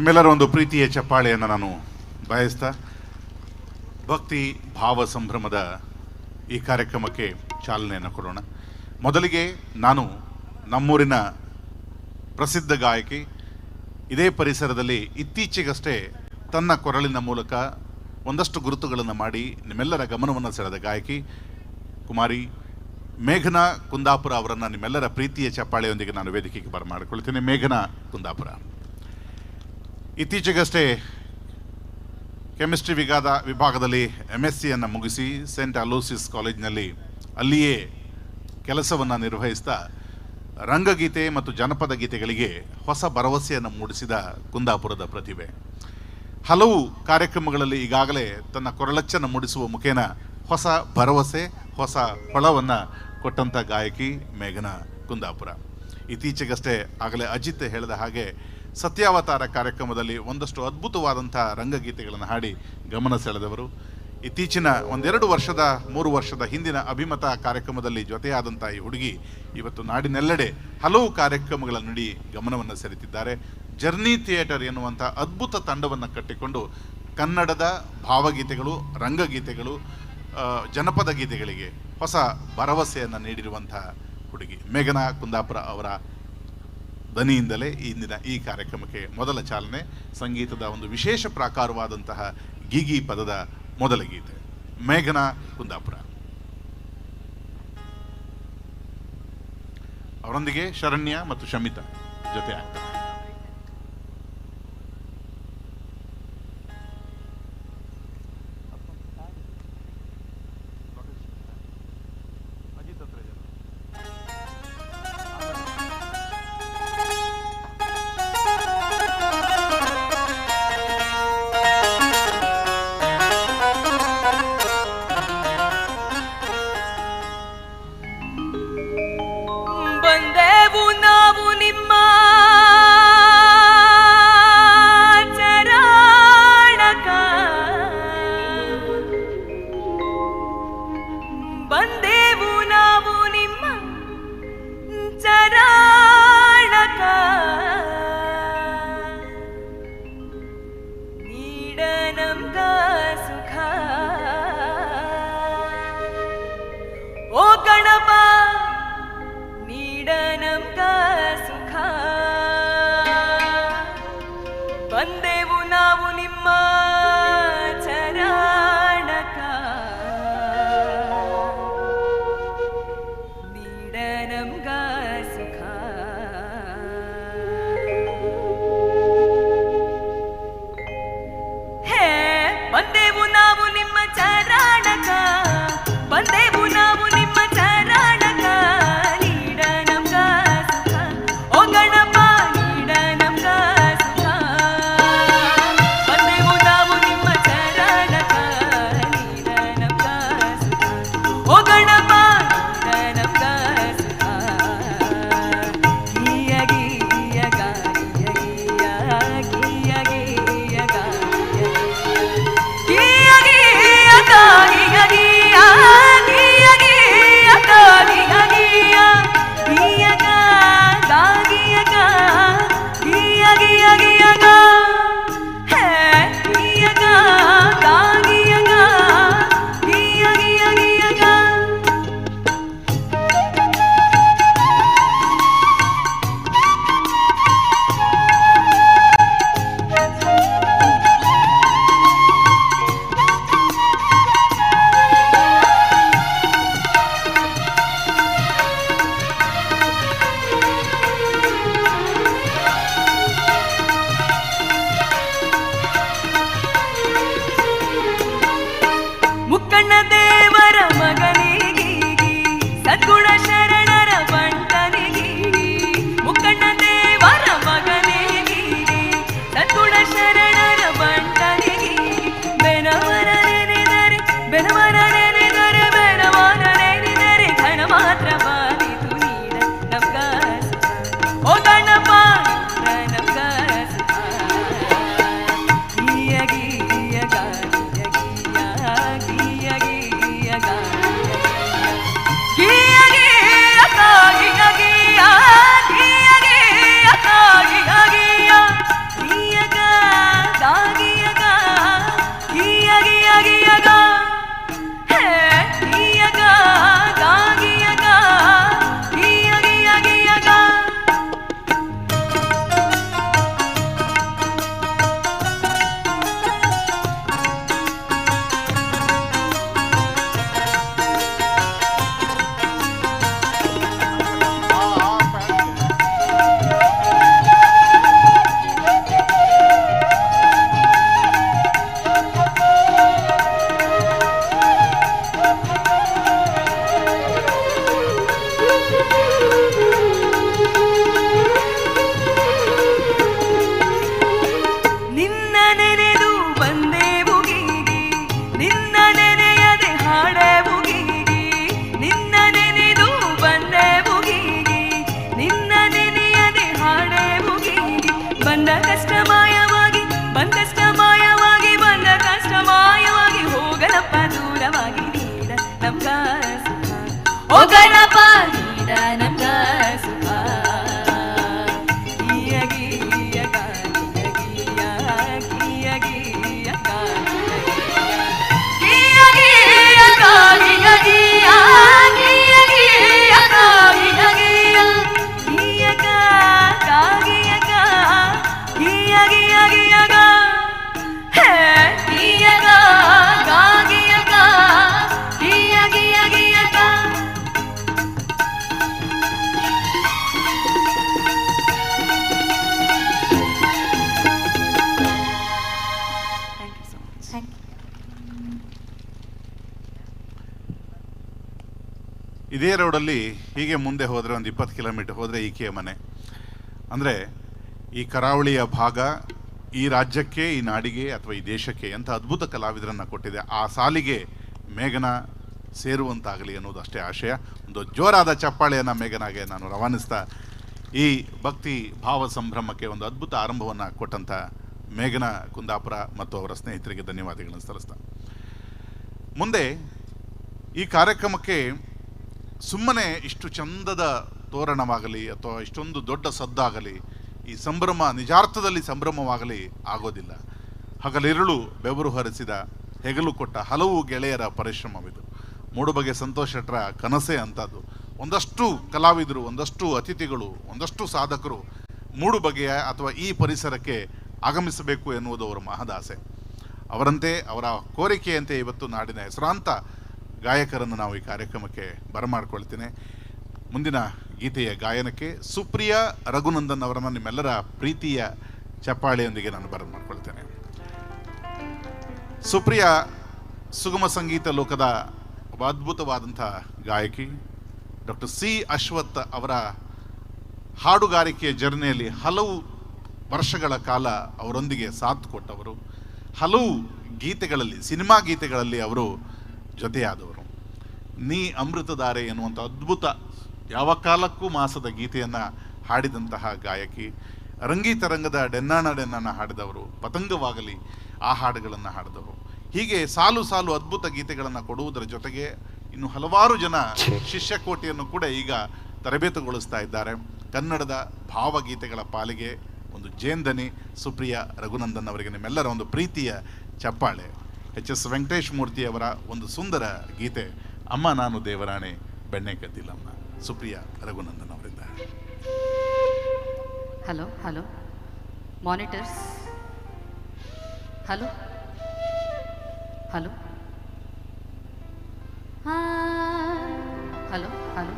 ನಿಮ್ಮೆಲ್ಲರ ಒಂದು ಪ್ರೀತಿಯ ಚಪ್ಪಾಳೆಯನ್ನು ನಾನು ಬಯಸ್ತಾ ಭಕ್ತಿ ಭಾವ ಸಂಭ್ರಮದ ಈ ಕಾರ್ಯಕ್ರಮಕ್ಕೆ ಚಾಲನೆಯನ್ನು ಕೊಡೋಣ. ಮೊದಲಿಗೆ ನಾನು ನಮ್ಮೂರಿನ ಪ್ರಸಿದ್ಧ ಗಾಯಕಿ, ಇದೇ ಪರಿಸರದಲ್ಲಿ ಇತ್ತೀಚೆಗಷ್ಟೇ ತನ್ನ ಕೊರಳಿನ ಮೂಲಕ ಒಂದಷ್ಟು ಗುರುತುಗಳನ್ನು ಮಾಡಿ ನಿಮ್ಮೆಲ್ಲರ ಗಮನವನ್ನು ಸೆಳೆದ ಗಾಯಕಿ ಕುಮಾರಿ ಮೇಘನಾ ಕುಂದಾಪುರ ಅವರನ್ನು ನಿಮ್ಮೆಲ್ಲರ ಪ್ರೀತಿಯ ಚಪ್ಪಾಳೆಯೊಂದಿಗೆ ನಾನು ವೇದಿಕೆಗೆ ಬರಮಾಡಿಕೊಳ್ತೇನೆ. ಮೇಘನಾ ಕುಂದಾಪುರ ಇತ್ತೀಚೆಗಷ್ಟೇ ಕೆಮಿಸ್ಟ್ರಿ ವಿಭಾಗದಲ್ಲಿ MSc ಮುಗಿಸಿ ಸೆಂಟ್ ಅಲೋಸಿಸ್ ಕಾಲೇಜಿನಲ್ಲಿ ಅಲ್ಲಿಯೇ ಕೆಲಸವನ್ನು ನಿರ್ವಹಿಸ್ತಾ ರಂಗಗೀತೆ ಮತ್ತು ಜನಪದ ಗೀತೆಗಳಿಗೆ ಹೊಸ ಭರವಸೆಯನ್ನು ಮೂಡಿಸಿದ ಕುಂದಾಪುರದ ಪ್ರತಿಭೆ. ಹಲವು ಕಾರ್ಯಕ್ರಮಗಳಲ್ಲಿ ಈಗಾಗಲೇ ತನ್ನ ಕೊರಳಚ್ಚನ್ನು ಮೂಡಿಸುವ ಮುಖೇನ ಹೊಸ ಭರವಸೆ, ಹೊಸ ಫಲವನ್ನು ಕೊಟ್ಟಂಥ ಗಾಯಕಿ ಮೇಘನಾ ಕುಂದಾಪುರ. ಇತ್ತೀಚೆಗಷ್ಟೇ ಆಗಲೇ ಅಜಿತ್ ಹೇಳಿದ ಹಾಗೆ ಸತ್ಯಾವತಾರ ಕಾರ್ಯಕ್ರಮದಲ್ಲಿ ಒಂದಷ್ಟು ಅದ್ಭುತವಾದಂಥ ರಂಗಗೀತೆಗಳನ್ನು ಹಾಡಿ ಗಮನ ಸೆಳೆದವರು. ಇತ್ತೀಚಿನ 3 ವರ್ಷದ ಹಿಂದಿನ ಅಭಿಮತ ಕಾರ್ಯಕ್ರಮದಲ್ಲಿ ಜೊತೆಯಾದಂಥ ಈ ಹುಡುಗಿ ಇವತ್ತು ನಾಡಿನೆಲ್ಲೆಡೆ ಹಲವು ಕಾರ್ಯಕ್ರಮಗಳ ನೀಡಿ ಗಮನವನ್ನು ಸೆಳೆತಿದ್ದಾರೆ. ಜರ್ನಿ ಥಿಯೇಟರ್ ಎನ್ನುವಂಥ ಅದ್ಭುತ ತಂಡವನ್ನು ಕಟ್ಟಿಕೊಂಡು ಕನ್ನಡದ ಭಾವಗೀತೆಗಳು, ರಂಗಗೀತೆಗಳು, ಜನಪದ ಗೀತೆಗಳಿಗೆ ಹೊಸ ಭರವಸೆಯನ್ನು ನೀಡಿರುವಂಥ ಹುಡುಗಿ ಮೇಘನಾ ಕುಂದಾಪುರ ಅವರ ದನಿಯಿಂದಲೇ ಇಂದಿನ ಈ ಕಾರ್ಯಕ್ರಮಕ್ಕೆ ಮೊದಲ ಚಾಲನೆ. ಸಂಗೀತದ ಒಂದು ವಿಶೇಷ ಪ್ರಾಕಾರವಾದಂತಹ ಗೀಗಿ ಪದದ ಮೊದಲ ಗೀತೆ ಮೇಘನಾ ಕುಂದಾಪುರ. ಅವರೊಂದಿಗೆ ಶರಣ್ಯ ಮತ್ತು ಶಮಿತಾ ಜೊತೆ ಆಗ್ತಾರೆ. ಬಂದೆವು ನಾವು ನಿಮ್ಮ ನಿನ್ನ ನೆನೆಯದೆ ಹಾಡೆ ಮುಗೀಗಿ ನಿನ್ನ ನೆನೆದು ಬಂದೆ ಮುಗೀಗಿ ನಿನ್ನ ನೆನೆಯದೆ ಹಾಡೆ ಮುಗೀಗಿ ಬಂದ ಕಷ್ಟ ಮಾಯವಾಗಿ ಬಂದಷ್ಟ ಮಾಯವಾಗಿ ಬಂದ ಕಷ್ಟ ಮಾಯವಾಗಿ ಹೋಗಲಪ್ಪ ದೂರವಾಗಿ ನೀಡ ನಮ್ಗ ಸುಖ ಹೋಗಲಪ್ಪ ನೀಡ ನಮ್ಗ ಸುಖ ಇದೇ ರೋಡಲ್ಲಿ ಹೀಗೆ ಮುಂದೆ ಹೋದರೆ ಒಂದು 20 ಕಿಲೋಮೀಟರ್ ಹೋದರೆ ಈಕೆಯ ಮನೆ. ಅಂದರೆ ಈ ಕರಾವಳಿಯ ಭಾಗ ಈ ರಾಜ್ಯಕ್ಕೆ, ಈ ನಾಡಿಗೆ ಅಥವಾ ಈ ದೇಶಕ್ಕೆ ಎಂಥ ಅದ್ಭುತ ಕಲಾವಿದರನ್ನು ಕೊಟ್ಟಿದೆ. ಆ ಸಾಲಿಗೆ ಮೇಘನ ಸೇರುವಂತಾಗಲಿ ಅನ್ನೋದು ಅಷ್ಟೇ ಆಶಯ. ಒಂದು ಜೋರಾದ ಚಪ್ಪಾಳೆಯನ್ನು ಮೇಘನಾಗೆ ನಾನು ರವಾನಿಸ್ತಾ ಈ ಭಕ್ತಿ ಭಾವ ಸಂಭ್ರಮಕ್ಕೆ ಒಂದು ಅದ್ಭುತ ಆರಂಭವನ್ನು ಕೊಟ್ಟಂಥ ಮೇಘನ ಕುಂದಾಪುರ ಮತ್ತು ಅವರ ಸ್ನೇಹಿತರಿಗೆ ಧನ್ಯವಾದಗಳನ್ನು ಸಲ್ಲಿಸ್ತಾ ಮುಂದೆ ಈ ಕಾರ್ಯಕ್ರಮಕ್ಕೆ ಸುಮ್ಮನೆ ಇಷ್ಟು ಚಂದದ ತೋರಣವಾಗಲಿ ಅಥವಾ ಇಷ್ಟೊಂದು ದೊಡ್ಡ ಸದ್ದಾಗಲಿ ಈ ಸಂಭ್ರಮ ನಿಜಾರ್ಥದಲ್ಲಿ ಸಂಭ್ರಮವಾಗಲಿ ಆಗೋದಿಲ್ಲ. ಹಗಲಿರುಳು ಬೆವರು ಹರಿಸಿದ ಹೆಗಲು ಕೊಟ್ಟ ಹಲವು ಗೆಳೆಯರ ಪರಿಶ್ರಮವಿದು. ಮೂಡುಬಗೆ ಸಂತೋಷ್ ಶೆಟ್ಟರ ಕನಸೇ ಅಂಥದ್ದು. ಒಂದಷ್ಟು ಕಲಾವಿದರು, ಒಂದಷ್ಟು ಅತಿಥಿಗಳು, ಒಂದಷ್ಟು ಸಾಧಕರು ಮೂಡುಬಗೆಯ ಅಥವಾ ಈ ಪರಿಸರಕ್ಕೆ ಆಗಮಿಸಬೇಕು ಎನ್ನುವುದು ಅವರ ಮಹದಾಸೆ. ಅವರಂತೆ, ಅವರ ಕೋರಿಕೆಯಂತೆ ಇವತ್ತು ನಾಡಿನ ಹೆಸರಾಂತ ಗಾಯಕರನ್ನು ನಾವು ಈ ಕಾರ್ಯಕ್ರಮಕ್ಕೆ ಬರಮಾಡ್ಕೊಳ್ತೇನೆ. ಮುಂದಿನ ಗೀತೆಯ ಗಾಯನಕ್ಕೆ ಸುಪ್ರಿಯಾ ರಘುನಂದನ್ ಅವರನ್ನು ನಿಮ್ಮೆಲ್ಲರ ಪ್ರೀತಿಯ ಚಪ್ಪಾಳೆಯೊಂದಿಗೆ ನಾನು ಬರಮಾಡ್ಕೊಳ್ತೇನೆ. ಸುಪ್ರಿಯಾ ಸುಗಮ ಸಂಗೀತ ಲೋಕದ ಒಬ್ಬ ಅದ್ಭುತವಾದಂಥ ಗಾಯಕಿ. ಡಾಕ್ಟರ್ ಸಿ ಅಶ್ವಥ್ ಅವರ ಹಾಡುಗಾರಿಕೆಯ ಜರ್ನಿಯಲ್ಲಿ ಹಲವು ವರ್ಷಗಳ ಕಾಲ ಅವರೊಂದಿಗೆ ಸಾಥ್ ಕೊಟ್ಟವರು. ಹಲವು ಗೀತೆಗಳಲ್ಲಿ, ಸಿನಿಮಾ ಗೀತೆಗಳಲ್ಲಿ ಅವರು ಜೊತೆಯಾದವರು. ನೀ ಅಮೃತಧಾರೆ ಎನ್ನುವಂಥ ಅದ್ಭುತ ಯಾವ ಕಾಲಕ್ಕೂ ಮಾಸದ ಗೀತೆಯನ್ನು ಹಾಡಿದಂತಹ ಗಾಯಕಿ. ರಂಗೀತರಂಗದ ಡೆನ್ನಾಣ ಡೆನ್ನಾಣ ಹಾಡಿದವರು, ಪತಂಗವಾಗಲಿ ಆ ಹಾಡುಗಳನ್ನು ಹಾಡಿದವರು. ಹೀಗೆ ಸಾಲು ಸಾಲು ಅದ್ಭುತ ಗೀತೆಗಳನ್ನು ಕೊಡುವುದರ ಜೊತೆಗೆ ಇನ್ನು ಹಲವಾರು ಜನ ಶಿಷ್ಯಕೋಟಿಯನ್ನು ಕೂಡ ಈಗ ತರಬೇತುಗೊಳಿಸ್ತಾ ಇದ್ದಾರೆ. ಕನ್ನಡದ ಭಾವಗೀತೆಗಳ ಪಾಲಿಗೆ ಒಂದು ಜೇಂದನಿ ಸುಪ್ರಿಯಾ ರಘುನಂದನ್ ಅವರಿಗೆ ನಿಮ್ಮೆಲ್ಲರ ಒಂದು ಪ್ರೀತಿಯ ಚಪ್ಪಾಳೆ. ಎಚ್.ಎಸ್. ವೆಂಕಟೇಶ್ ಮೂರ್ತಿಯವರ ಒಂದು ಸುಂದರ ಗೀತೆ ಅಮ್ಮ ನಾನು ದೇವರಾಣೆ ಬೆಣ್ಣೆ ಕದ್ದಿಲ್ಲಮ್ಮ, ಸುಪ್ರಿಯಾ ರಘುನಂದನ್ ಅವರಿಂದ. Hello hello monitors, hello hello hello hello,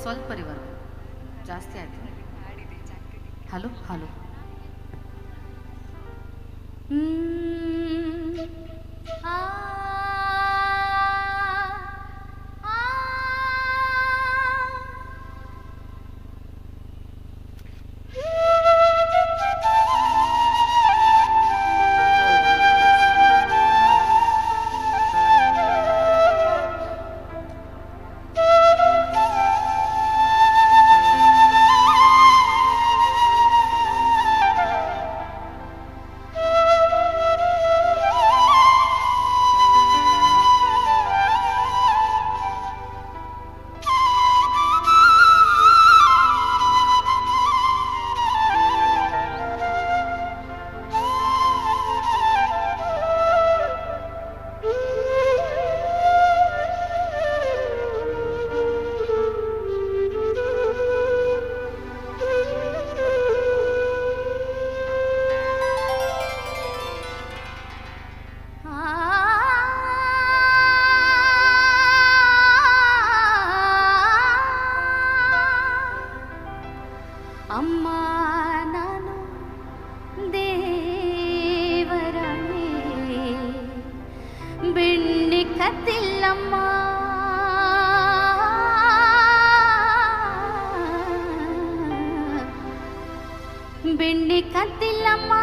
ಸ್ವಲ್ಪ ರಿವರ್ಬ್ ಜಾಸ್ತಿ ಆಯ್ತು. ಹಲೋ ಹಲೋ ಅಮ್ಮ ನಾನು ದೇವರಾಣೆ ಬೆಣ್ಣೆ ಕದ್ದಿಲ್ಲಮ್ಮ, ಬೆಣ್ಣೆ ಕದ್ದಿಲ್ಲಮ್ಮ,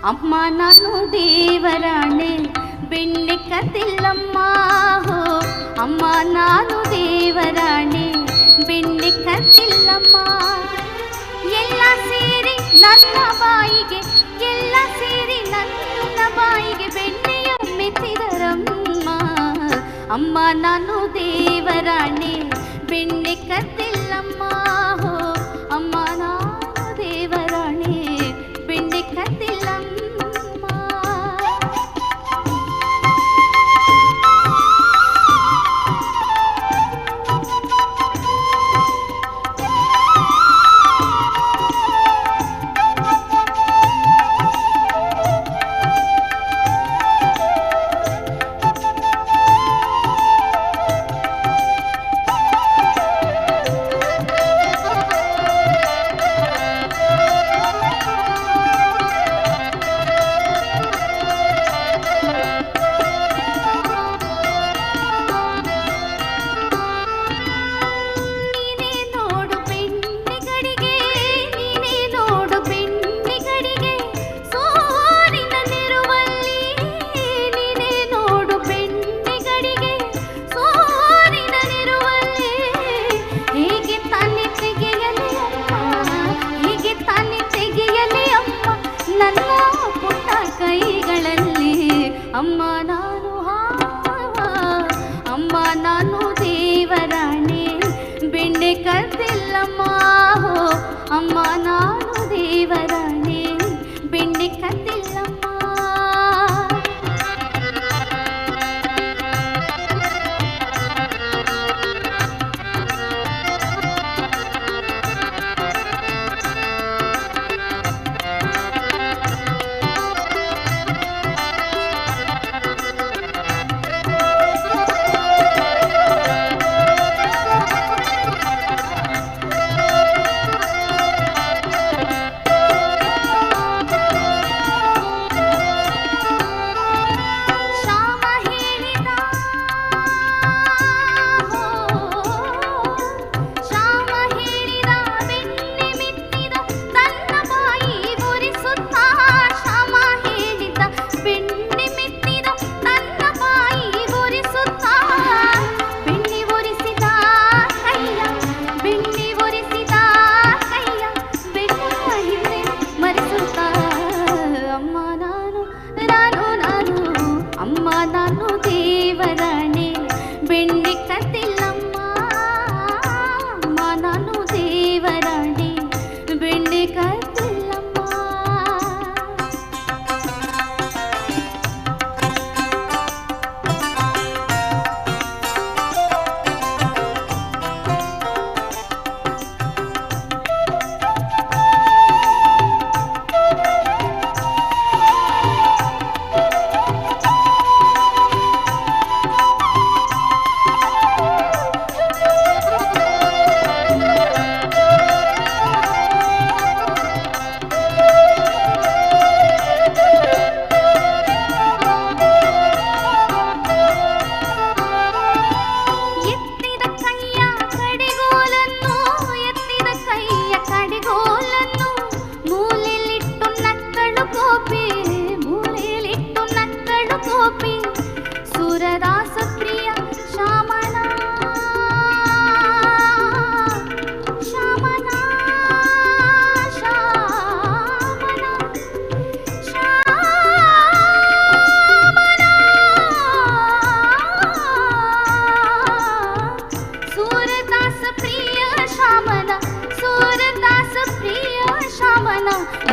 ಅಮ್ಮ ನಾನು ದೇವರಾಣೆ ಬೆಣ್ಣೆ ಕದ್ದಿಲ್ಲಮ್ಮ ಹೋ ಅಮ್ಮ ನಾನು ದೇವರಾಣೆ ಬೆಣ್ಣೆ ಕದ್ದಿಲ್ಲಮ್ಮ. ಎಲ್ಲ ಸೇರಿ ನನ್ನ ಬಾಯಿಗೆ ಎಲ್ಲ ಸೇರಿ ನನ್ನ ಬಾಯಿಗೆ ಬೆಣ್ಣೆಯ ಮೆತ್ತಿದರಮ್ಮ. ಅಮ್ಮ ನಾನು ದೇವರಾಣೆ ಬೆಣ್ಣೆ ಕದ್ದಿಲ್ಲಮ್ಮ ಹೋ ಅಮ್ಮ ನಾನು ದೇವರಾಣೆ ಬೆಣ್ಣೆ ಕದ್ದಿಲ್ಲಮ್ಮ. ಅಮ್ಮ ನಾನು ಅಮ್ಮ ನಾನು ದೇವರಾಣೆ ಬೆಣ್ಣೆ ಕದ್ದಿಲ್ಲಮ್ಮ ಹೋ ಅಮ್ಮ ನಾನು ದೇವರಾಣೆ ಬೆಣ್ಣೆ ಕದ್ದಿಲ್ಲಮ್ಮ. ಅಮ್ಮ ನಾನು ದೇವರಾಣೆ ಬೆಣ್ಣೆ ಕದ್ದಿಲ್ಲಮ್ಮ ಅಮ್ಮ ನಾನು ದೇವರಾಣೆ ಬೆಣ್ಣೆ ಕದ್ದಿಲ್ಲಮ್ಮ.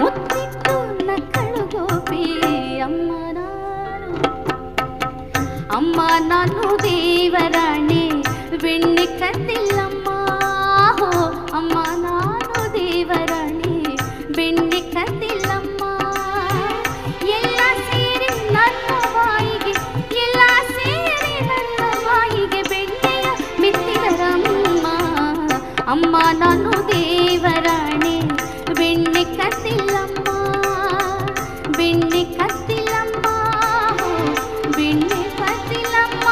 ಮುತ್ತಿಟ್ಟು ನಕ್ಕಳು ಗೋಪಿ ಅಮ್ಮ ನಾನು ದೇವರಾಣೆ ಬೆಣ್ಣೆ ಕದ್ದಿಲ್ಲಮ್ಮ ಹೋ ಅಮ್ಮ ನಾನು ದೇವರಾಣೆ ಬೆಣ್ಣೆ ಕದ್ದಿಲ್ಲಮ್ಮ. ಎಲ್ಲ ಸೇರಿ ನನ್ನ ಬಾಯಿಗೆ ಎಲ್ಲ ಸೇರಿ ನನ್ನ ಬಾಯಿಗೆ ಬೆಣ್ಣೆಯ ಮೆತ್ತಿದರಮ್ಮ. ಅಮ್ಮ ನಾನು ದೇವರಾಣೆ ಬೆಣ್ಣೆ ಕದ್ದಿಲ್ಲಮ್ಮ ಬೆಣ್ಣೆ ಕದ್ದಿಲ್ಲಮ್ಮ ಬೆಣ್ಣೆ ಕದ್ದಿಲ್ಲಮ್ಮ.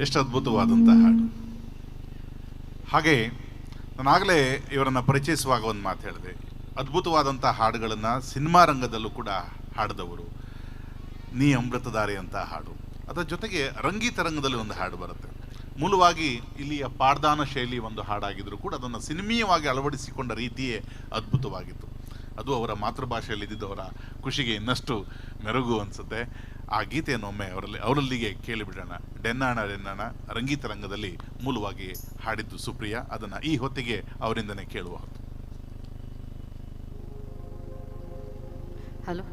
ಎಷ್ಟು ಅದ್ಭುತವಾದಂಥ ಹಾಡು. ಹಾಗೆ ನಾನಾಗಲೇ ಇವರನ್ನು ಪರಿಚಯಿಸುವಾಗ ಒಂದು ಮಾತು ಹೇಳಿದೆ, ಅದ್ಭುತವಾದಂಥ ಹಾಡುಗಳನ್ನು ಸಿನಿಮಾ ರಂಗದಲ್ಲೂ ಕೂಡ ಹಾಡಿದವರು. ನೀ ಅಮೃತಧಾರೆ ಅಂತ ಹಾಡು, ಅದರ ಜೊತೆಗೆ ರಂಗೀತ ರಂಗದಲ್ಲಿ ಒಂದು ಹಾಡು ಬರುತ್ತೆ. ಮೂಲವಾಗಿ ಇಲ್ಲಿಯ ಪಾಡ್ದಾನ ಶೈಲಿ ಒಂದು ಹಾಡಾಗಿದ್ದರೂ ಕೂಡ ಅದನ್ನು ಸಿನಿಮೀಯವಾಗಿ ಅಳವಡಿಸಿಕೊಂಡ ರೀತಿಯೇ ಅದ್ಭುತವಾಗಿತ್ತು. ಅದು ಅವರ ಮಾತೃಭಾಷೆಯಲ್ಲಿ ಇದ್ದಿದ್ದವರ ಖುಷಿಗೆ ಇನ್ನಷ್ಟು ಮೆರುಗು ಅನಿಸುತ್ತೆ. ಆ ಗೀತೆಯನ್ನು ಒಮ್ಮೆ ಅವರಲ್ಲಿಗೆ ಕೇಳಿಬಿಡೋಣ. ಡೆನ್ನಾಣ ಡೆನ್ನಾಣ ರಂಗೀತ ರಂಗದಲ್ಲಿ ಮೂಲವಾಗಿ ಹಾಡಿದ್ದು ಸುಪ್ರಿಯ. ಅದನ್ನು ಈ ಹೊತ್ತಿಗೆ ಅವರಿಂದನೇ ಕೇಳುವ ಹೊತ್ತು. ಹಲೋ,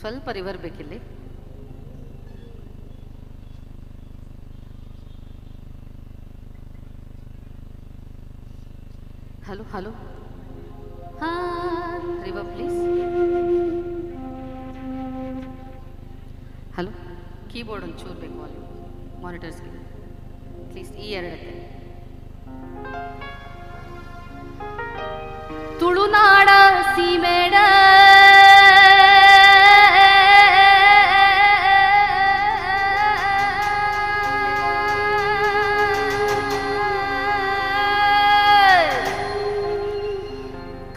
ಸ್ವಲ್ಪ ರಿವರ್ ಬೇಕಿಲ್ಲಿ. ಹಲೋ ಹಲೋ, ಹಾ ರಿವರ್ ಪ್ಲೀಸ್. ಹಲೋ, ಕೀಬೋರ್ಡ್ ಒಂಚೂರು ಬೇಕು, ವಾಲ್ಯೂಮ್ ಮಾನಿಟರ್ಸ್ಗೆ ಪ್ಲೀಸ್. ಈ ಎರಡಕ್ಕೆ ತುಳುನಾಡ ಸೀಮೆಡ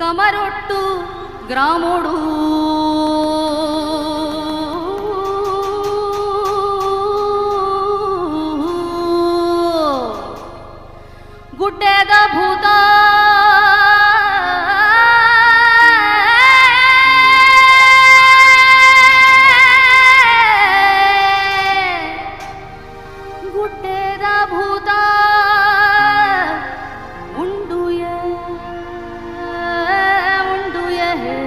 ಕಮರೊಟ್ಟು ಗ್ರಾಮೋಡು ಗುಡ್ಡೆದ ಭೂತ ಗುಡ್ಡೆದ ಭೂತ ಉಂಡುಯ ಉಂಡುಯ ಹೇ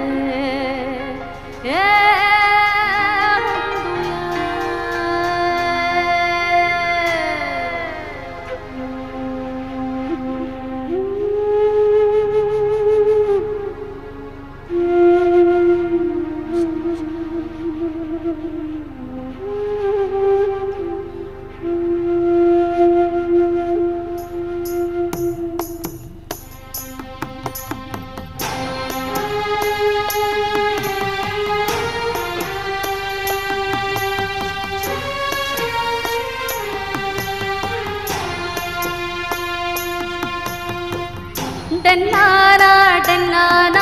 ಡೆನ್ನಾನ ಡೆನ್ನಾನ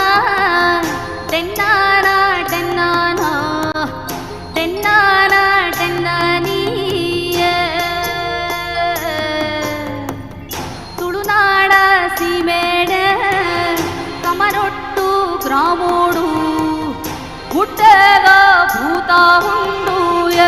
ಡೆನ್ನಾನ ಡೆನ್ನಾನ ಡೆನ್ನಾನ ಡೆನ್ನಾನೀಯ ತುಳುನಾಡ ಸೀಮೆಡ ಕಮರೊಟ್ಟು ಗ್ರಾಮೋಡು ಗುಡ್ಡದ ಭೂತ ಉಂಡುಯ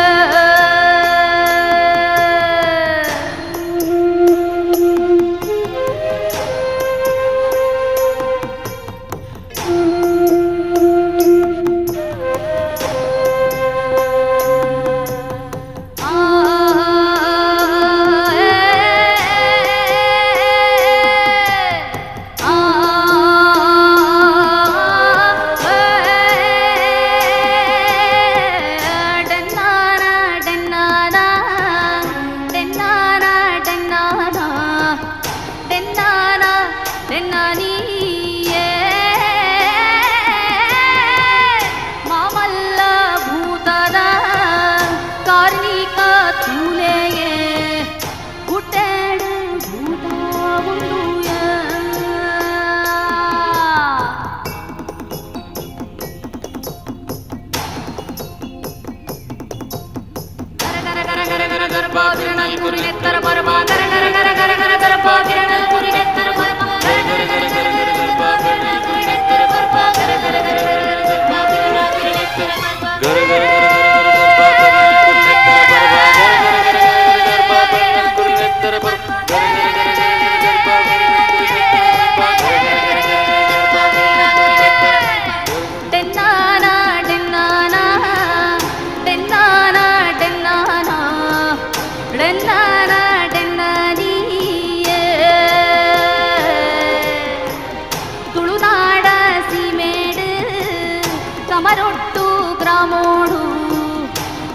ಮಾಮಲ್ಲ ಭೂತದ ಕಾರ್ಣಿಕ ತೂಲೆಯೇ ಗುಡ್ಡೆಡು ಭೂತ ಉಂಡುಯ ಗರ ಗರ ಗರ ಗರ ಗರ ಗರ್ಭಾದಿರಣಲ್ ಕುರಿನೆತ್ತರ ಪರಮ ಗರ ಗರ ಗರ ಗರ ಗರ ಗರ್ಭಾದಿರಣಲ್ ಕುರಿನೆತ್ತರ ಪರಮ ಗರ ಗರ ಗರ ಗರ ಗರ ಗರ್ಭಾದಿರಣಲ್ ಕುರಿನೆತ್ತರ ಪರಮ ಗರ ಗರ ಗರ ಗರ ಗರ ಗರ್ಭಾದಿರಣಲ್ ಕುರಿನೆತ್ತರ ಪರಮ ಗರ ಗರ ಗರ ಗರ ಗರ ಗರ್ಭಾದಿರಣಲ್ ಕುರಿನೆತ್ತರ ಪರಮ ಗರ ಗರ ಗರ ಗರ ಗರ್ಭಾದಿರಣಲ್ ಕುರಿನೆತ್ತರ ಪರಮ ಗರ ಗರ ಗರ ಗರ ಗರ ಗರ್ಭಾದಿರಣಲ್ ಕುರಿನೆತ್ತರ ಪರಮ ಗರ ಗರ ಗರ ಗರ ಗರ್ಭಾದಿರಣಲ್ ಕುರಿನೆತ್ತರ ಡೆನ್ನಾನ ಡೆನ್ನಾನ ಡೆನ್ನಾನ ಡೆನ್ನಾನ ಡೆನ್ನಾನ ಡೆನ್ನಾನೀಯ ತುಳುನಾಡ ಸೀಮೆಡು ಕಮರೊಟ್ಟು ಗ್ರಾಮೋಡು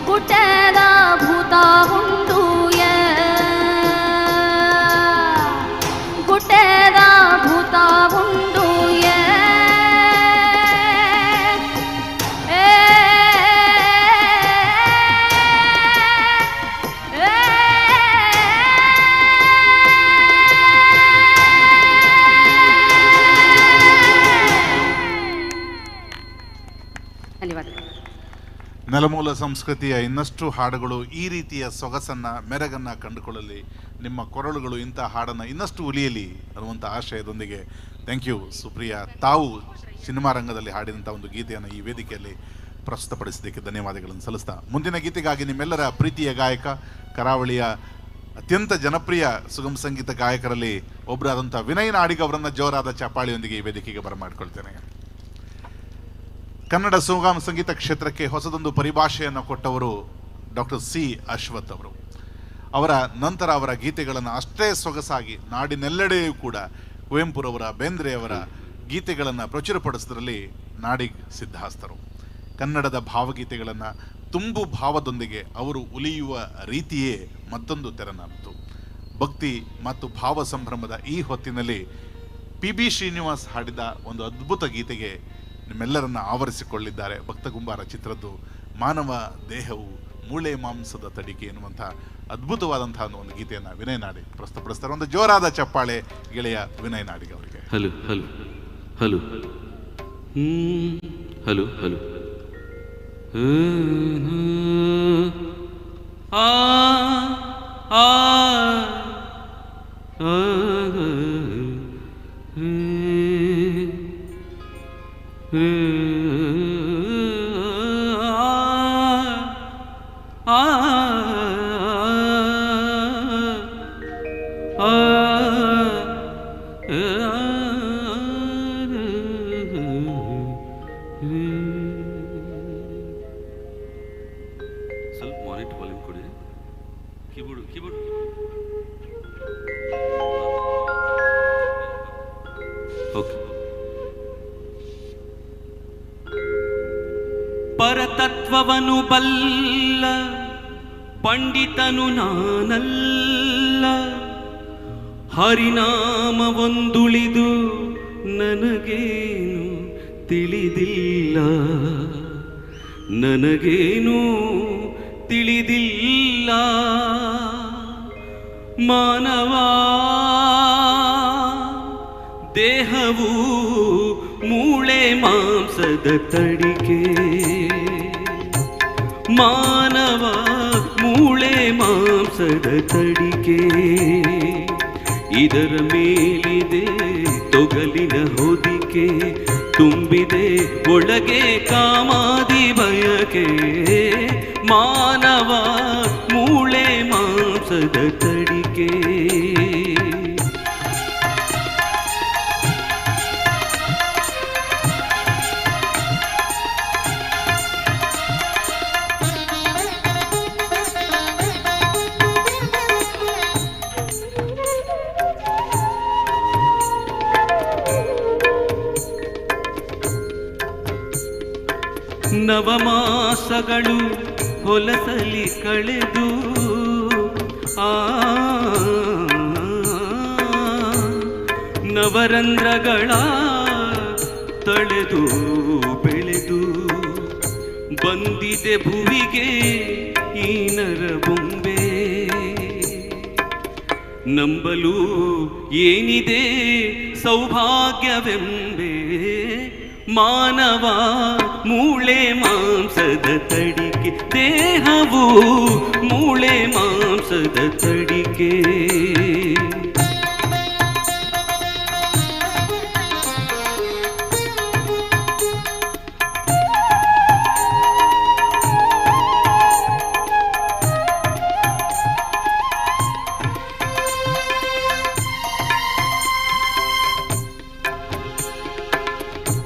ಗುಡ್ಡದ ಭೂತ ಉಂಡುಯ ಗುಡ್ಡದ ಭೂತ ಉಂಡುಯ ಧನ್ಯವಾದಗಳು. ನೆಲಮೂಲ ಸಂಸ್ಕೃತಿಯ ಇನ್ನಷ್ಟು ಹಾಡುಗಳು ಈ ರೀತಿಯ ಸೊಗಸನ್ನು ಮೆರಗನ್ನು ಕಂಡುಕೊಳ್ಳಲಿ, ನಿಮ್ಮ ಕೊರಳುಗಳು ಇಂಥ ಹಾಡನ್ನು ಇನ್ನಷ್ಟು ಉಲಿಯಲಿ ಅನ್ನುವಂಥ ಆಶಯದೊಂದಿಗೆ ಥ್ಯಾಂಕ್ ಯು ಸುಪ್ರಿಯಾ. ತಾವು ಸಿನಿಮಾ ರಂಗದಲ್ಲಿ ಹಾಡಿದಂಥ ಒಂದು ಗೀತೆಯನ್ನು ಈ ವೇದಿಕೆಯಲ್ಲಿ ಪ್ರಸ್ತುತಪಡಿಸಿದ್ದಕ್ಕೆ ಧನ್ಯವಾದಗಳನ್ನು ಸಲ್ಲಿಸ್ತಾ, ಮುಂದಿನ ಗೀತೆಗಾಗಿ ನಿಮ್ಮೆಲ್ಲರ ಪ್ರೀತಿಯ ಗಾಯಕ, ಕರಾವಳಿಯ ಅತ್ಯಂತ ಜನಪ್ರಿಯ ಸುಗಮ ಸಂಗೀತ ಗಾಯಕರಲ್ಲಿ ಒಬ್ಬರಾದಂಥ ವಿನಯ್ ನಾಡಿಗ್ ಅವರನ್ನು ಜೋರಾದ ಚಪ್ಪಾಳಿಯೊಂದಿಗೆ ಈ ವೇದಿಕೆಗೆ ಬರಮಾಡಿಕೊಳ್ತೇನೆ. ಕನ್ನಡ ಸುಗಮ ಸಂಗೀತ ಕ್ಷೇತ್ರಕ್ಕೆ ಹೊಸದೊಂದು ಪರಿಭಾಷೆಯನ್ನು ಕೊಟ್ಟವರು ಡಾಕ್ಟರ್ ಸಿ ಅಶ್ವಥ್ ಅವರು. ಅವರ ನಂತರ ಅವರ ಗೀತೆಗಳನ್ನು ಅಷ್ಟೇ ಸೊಗಸಾಗಿ ನಾಡಿನೆಲ್ಲೆಡೆಯೂ ಕೂಡ ಕುವೆಂಪುರವರ, ಬೇಂದ್ರೆಯವರ ಗೀತೆಗಳನ್ನು ಪ್ರಚುರಪಡಿಸೋದ್ರಲ್ಲಿ ನಾಡಿಗ್ ಸಿದ್ಧಾಸ್ತರು. ಕನ್ನಡದ ಭಾವಗೀತೆಗಳನ್ನು ತುಂಬು ಭಾವದೊಂದಿಗೆ ಅವರು ಉಲಿಯುವ ರೀತಿಯೇ ಮತ್ತೊಂದು ತೆರನಾಗಿತ್ತು. ಭಕ್ತಿ ಮತ್ತು ಭಾವ ಸಂಭ್ರಮದ ಈ ಹೊತ್ತಿನಲ್ಲಿ ಪಿ ಬಿ ಶ್ರೀನಿವಾಸ್ ಹಾಡಿದ ಒಂದು ಅದ್ಭುತ ಗೀತೆಗೆ ನಿಮ್ಮೆಲ್ಲರನ್ನ ಆವರಿಸಿಕೊಳ್ಳಿದ್ದಾರೆ. ಭಕ್ತಗುಂಬಾರ ಚಿತ್ರದ್ದು ಮಾನವ ದೇಹವು ಮೂಳೆ ಮಾಂಸದ ತಡಿಕೆ ಎನ್ನುವಂಥ ಅದ್ಭುತವಾದಂತಹ ಒಂದು ಗೀತೆಯನ್ನು ವಿನಯ್ ನಾಡಿಗ್ ಪ್ರಸ್ತುತಪಡಿಸ್ತಾರೆ. ಒಂದು ಜೋರಾದ ಚಪ್ಪಾಳೆ ಗೆಳೆಯ ವಿನಯ್ ನಾಡಿಗ್ ಅವರಿಗೆ. Hello hello hello hello hello ಆ ಆ ಸ್ವಲ್ಪ ಮಾನಿಟರ್ ವಾಲ್ಯೂಮ್ ಕೊಡಿ. Keyboard okay. ಪರತತ್ವವನು ಬಲ್ಲ ಪಂಡಿತನು ನಾನಲ್ಲ, ಹರಿನಾಮವೊಂದುಳಿದು ನನಗೇನು ತಿಳಿದಿಲ್ಲ, ನನಗೇನು ತಿಳಿದಿಲ್ಲ. ಮಾನವ ದೇಹವು ಮೂಳೆ ಮಾಂಸದ ತಡಿಕೆ, ಮಾನವ ಮೂಳೆ ಮಾಂಸದ ತಡಿಕೆ. ಇದರ ಮೇಲಿದೆ ತೊಗಲಿನ ಹೊದಿಕೆ, ತುಂಬಿದೆ ಒಳಗೆ ಕಾಮಾದಿ ಬಯಕೆ. ಮಾನವ ಮೂಳೆ ಮಾಂಸದ ತಡಿಕೆ. ನವಮಾಸಗಳು ಹೊಲಸಲಿ ಕಳೆದು ನವರಂಧ್ರಗಳ ತಳೆದು ಬೆಳೆದು ಬಂದಿದೆ ಭುವಿಗೆ ಈ ನರಬೊಂಬೆ. ನಂಬಲು ಏನಿದೆ ಸೌಭಾಗ್ಯವೆಂಬೆ. ಮಾನವ ಮೂಳೆ ಮಾಂಸದ ತಡಿಕೆ, ದೇಹವು ಮೂಳೆ ಮಾಂಸದ ತಡಿಕೆ.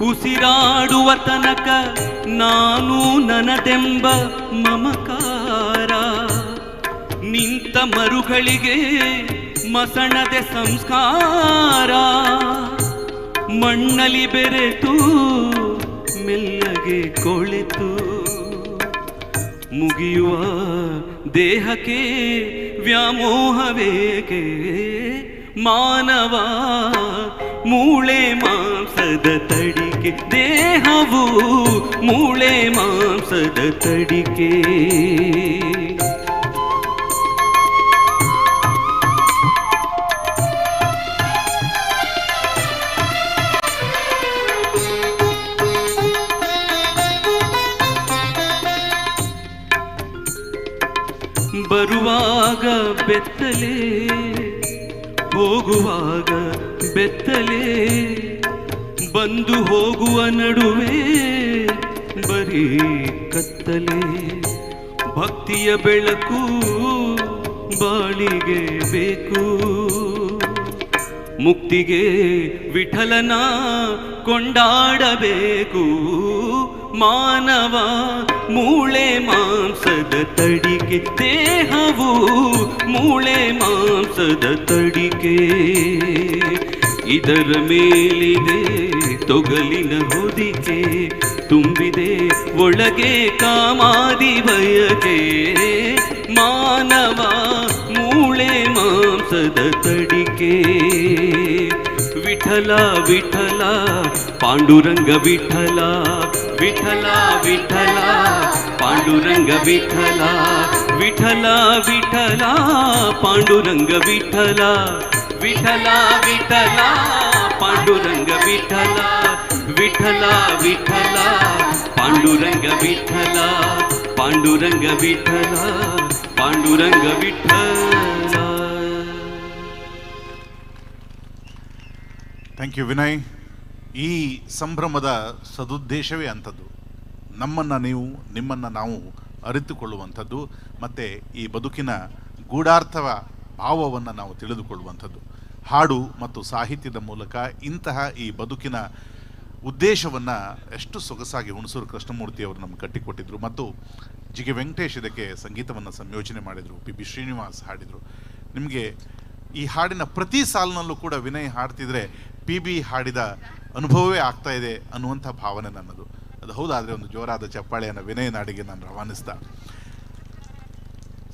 ಉಸಿರಾಡುವ ತನಕ ನಾನು ನನದೆಂಬ ಮಮಕಾರ, ನಿಂತ ಮರುಗಳಿಗೆ ಮಸಣದೆ ಸಂಸ್ಕಾರ. ಮಣ್ಣಲಿ ಬೆರೆತು ಮೆಲ್ಲಗೆ ಕೊಳೆತು ಮುಗಿಯುವ ದೇಹಕ್ಕೆ ವ್ಯಾಮೋಹವೇಕೆ. ಮಾನವ ಮೂಳೆ ಮಾಂಸದ ತಡಿಕೆ, ದೇಹವು ಮೂಳೆ ಮಾಂಸದ ತಡಿಕೆ. ಬರುವಾಗ ಬೆತ್ತಲೆ ಹೋಗುವಾಗ ಬೆತ್ತಲೆ ಬಂದು ಹೋಗುವ ನಡುವೆ ಬರೀ ಕತ್ತಲೆ ಭಕ್ತಿಯ ಬೆಳಕು ಬಾಳಿಗೆ ಬೇಕು ಮುಕ್ತಿಗೆ ವಿಠಲನ ಕೊಂಡಾಡಬೇಕು ಮಾನವ ಮೂಳೆ ಮಾಂಸದ ತಡಿಕೆ ದೇಹವು ಮೂಳೆ ಮಾಂಸದ ತಡಿಕೆ ಇದರ ಮೇಲಿದೆ ತೊಗಲಿನ ಹೊದಿಕೆ ತುಂಬಿದೆ ಒಳಗೆ ಕಾಮಾದಿ ಬಯಕೆ ಮಾನವ ಮೂಳೆ ಮಾಂಸದ ತಡಿಕೆ ವಿಠಲ ವಿಠಲ ಪಾಂಡುರಂಗ ವಿಠಲ ವಿಠಲ ವಿಠಲ ಪಾಂಡುರಂಗ ವಿಠಲ ವಿಠಲ ವಿಠಲ ಪಾಂಡುರಂಗ ವಿಠಲ ವಿಠಲ ವಿಠಲ ಪಾಂಡುರಂಗ ವಿಠಲ ವಿಠಲ ವಿಠಲ ಪಾಂಡುರಂಗ ವಿಠಲ ಪಾಂಡುರಂಗ ವಿಠಲ ಪಾಂಡುರಂಗ ವಿಠಲ. Thank you Vinay. ಈ ಸಂಭ್ರಮದ ಸದುದ್ದೇಶವೇ ಅಂಥದ್ದು, ನಮ್ಮನ್ನು ನೀವು ನಿಮ್ಮನ್ನು ನಾವು ಅರಿತುಕೊಳ್ಳುವಂಥದ್ದು ಮತ್ತು ಈ ಬದುಕಿನ ಗೂಢಾರ್ಥವ ಭಾವವನ್ನು ನಾವು ತಿಳಿದುಕೊಳ್ಳುವಂಥದ್ದು. ಹಾಡು ಮತ್ತು ಸಾಹಿತ್ಯದ ಮೂಲಕ ಇಂತಹ ಈ ಬದುಕಿನ ಉದ್ದೇಶವನ್ನು ಎಷ್ಟು ಸೊಗಸಾಗಿ ಹುಣಸೂರು ಕೃಷ್ಣಮೂರ್ತಿ ಅವರು ನಮ್ಗೆ ಕಟ್ಟಿಕೊಟ್ಟಿದ್ರು ಮತ್ತು ಜಿಗೆ ವೆಂಕಟೇಶ್ ಇದಕ್ಕೆ ಸಂಗೀತವನ್ನು ಸಂಯೋಜನೆ ಮಾಡಿದರು, ಪಿ ಶ್ರೀನಿವಾಸ್ ಹಾಡಿದರು. ನಿಮಗೆ ಈ ಹಾಡಿನ ಪ್ರತಿ ಸಾಲಿನಲ್ಲೂ ಕೂಡ ವಿನಯ್ ಹಾಡ್ತಿದ್ರೆ ಪಿ ಹಾಡಿದ ಅನುಭವವೇ ಆಗ್ತಾ ಇದೆ ಅನ್ನುವಂಥ ಭಾವನೆ ನನ್ನದು. ಅದು ಹೌದಾದರೆ ಒಂದು ಜೋರಾದ ಚಪ್ಪಾಳೆಯನ್ನು ವಿನಯ್ ನಾಡಿಗೆ ನಾನು ರವಾನಿಸ್ತಾ,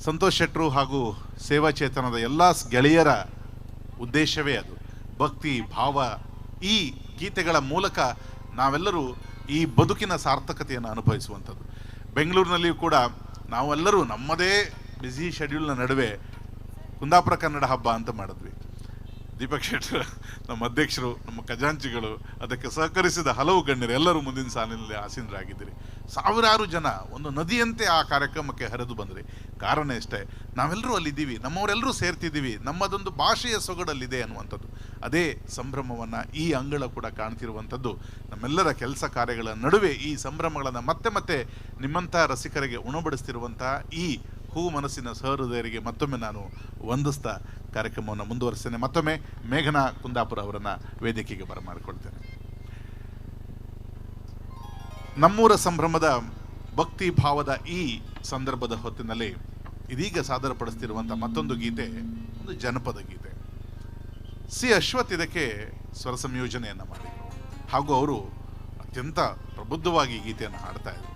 ಸಂತೋಷ್ ಶೆಟ್ರು ಹಾಗೂ ಸೇವಾ ಚೇತನದ ಎಲ್ಲ ಗೆಳೆಯರ ಉದ್ದೇಶವೇ ಅದು. ಭಕ್ತಿ ಭಾವ ಈ ಗೀತೆಗಳ ಮೂಲಕ ನಾವೆಲ್ಲರೂ ಈ ಬದುಕಿನ ಸಾರ್ಥಕತೆಯನ್ನು ಅನುಭವಿಸುವಂಥದ್ದು. ಬೆಂಗಳೂರಿನಲ್ಲಿಯೂ ಕೂಡ ನಾವೆಲ್ಲರೂ ನಮ್ಮದೇ ಬ್ಯುಸಿ ಶೆಡ್ಯೂಲ್ನ ನಡುವೆ ಕುಂದಾಪುರ ಕನ್ನಡ ಹಬ್ಬ ಅಂತ ಮಾಡಿದ್ವಿ. ದೀಪಕ್ ಶೆಟ್ಟರ್ ನಮ್ಮ ಅಧ್ಯಕ್ಷರು, ನಮ್ಮ ಖಜಾಂಚಿಗಳು, ಅದಕ್ಕೆ ಸಹಕರಿಸಿದ ಹಲವು ಗಣ್ಯರು ಎಲ್ಲರೂ ಮುಂದಿನ ಸಾಲಿನಲ್ಲಿ ಆಸೀನರಾಗಿದ್ದೀರಿ. ಸಾವಿರಾರು ಜನ ಒಂದು ನದಿಯಂತೆ ಆ ಕಾರ್ಯಕ್ರಮಕ್ಕೆ ಹರಿದು ಬಂದ್ರಿ. ಕಾರಣ ಇಷ್ಟೇ, ನಾವೆಲ್ಲರೂ ಅಲ್ಲಿದ್ದೀವಿ, ನಮ್ಮವರೆಲ್ಲರೂ ಸೇರ್ತಿದ್ದೀವಿ, ನಮ್ಮದೊಂದು ಭಾಷೆಯ ಸೊಗಡಲ್ಲಿದೆ ಅನ್ನುವಂಥದ್ದು. ಅದೇ ಸಂಭ್ರಮವನ್ನು ಈ ಅಂಗಳ ಕೂಡ ಕಾಣ್ತಿರುವಂಥದ್ದು. ನಮ್ಮೆಲ್ಲರ ಕೆಲಸ ಕಾರ್ಯಗಳ ನಡುವೆ ಈ ಸಂಭ್ರಮಗಳನ್ನು ಮತ್ತೆ ಮತ್ತೆ ನಿಮ್ಮಂಥ ರಸಿಕರಿಗೆ ಉಣಬಡಿಸ್ತಿರುವಂಥ ಈ ಹೂ ಮನಸ್ಸಿನ ಸಹೃದಯರಿಗೆ ಮತ್ತೊಮ್ಮೆ ನಾನು ವಂದಿಸ್ತಾ ಕಾರ್ಯಕ್ರಮವನ್ನು ಮುಂದುವರಿಸ್ತೇನೆ. ಮತ್ತೊಮ್ಮೆ ಮೇಘನಾ ಕುಂದಾಪುರ ಅವರನ್ನು ವೇದಿಕೆಗೆ ಬರಮಾಡಿಕೊಳ್ತೇನೆ. ನಮ್ಮೂರ ಸಂಭ್ರಮದ ಭಕ್ತಿ ಭಾವದ ಈ ಸಂದರ್ಭದ ಹೊತ್ತಿನಲ್ಲಿ ಇದೀಗ ಸಾದರಪಡಿಸ್ತಿರುವಂಥ ಮತ್ತೊಂದು ಗೀತೆ ಒಂದು ಜನಪದ ಗೀತೆ. ಸಿ ಅಶ್ವಥ್ ಇದಕ್ಕೆ ಸ್ವರ ಸಂಯೋಜನೆಯನ್ನು ಮಾಡಿದರು ಹಾಗೂ ಅವರು ಅತ್ಯಂತ ಪ್ರಬುದ್ಧವಾಗಿ ಗೀತೆಯನ್ನು ಹಾಡ್ತಾ ಇದ್ರು.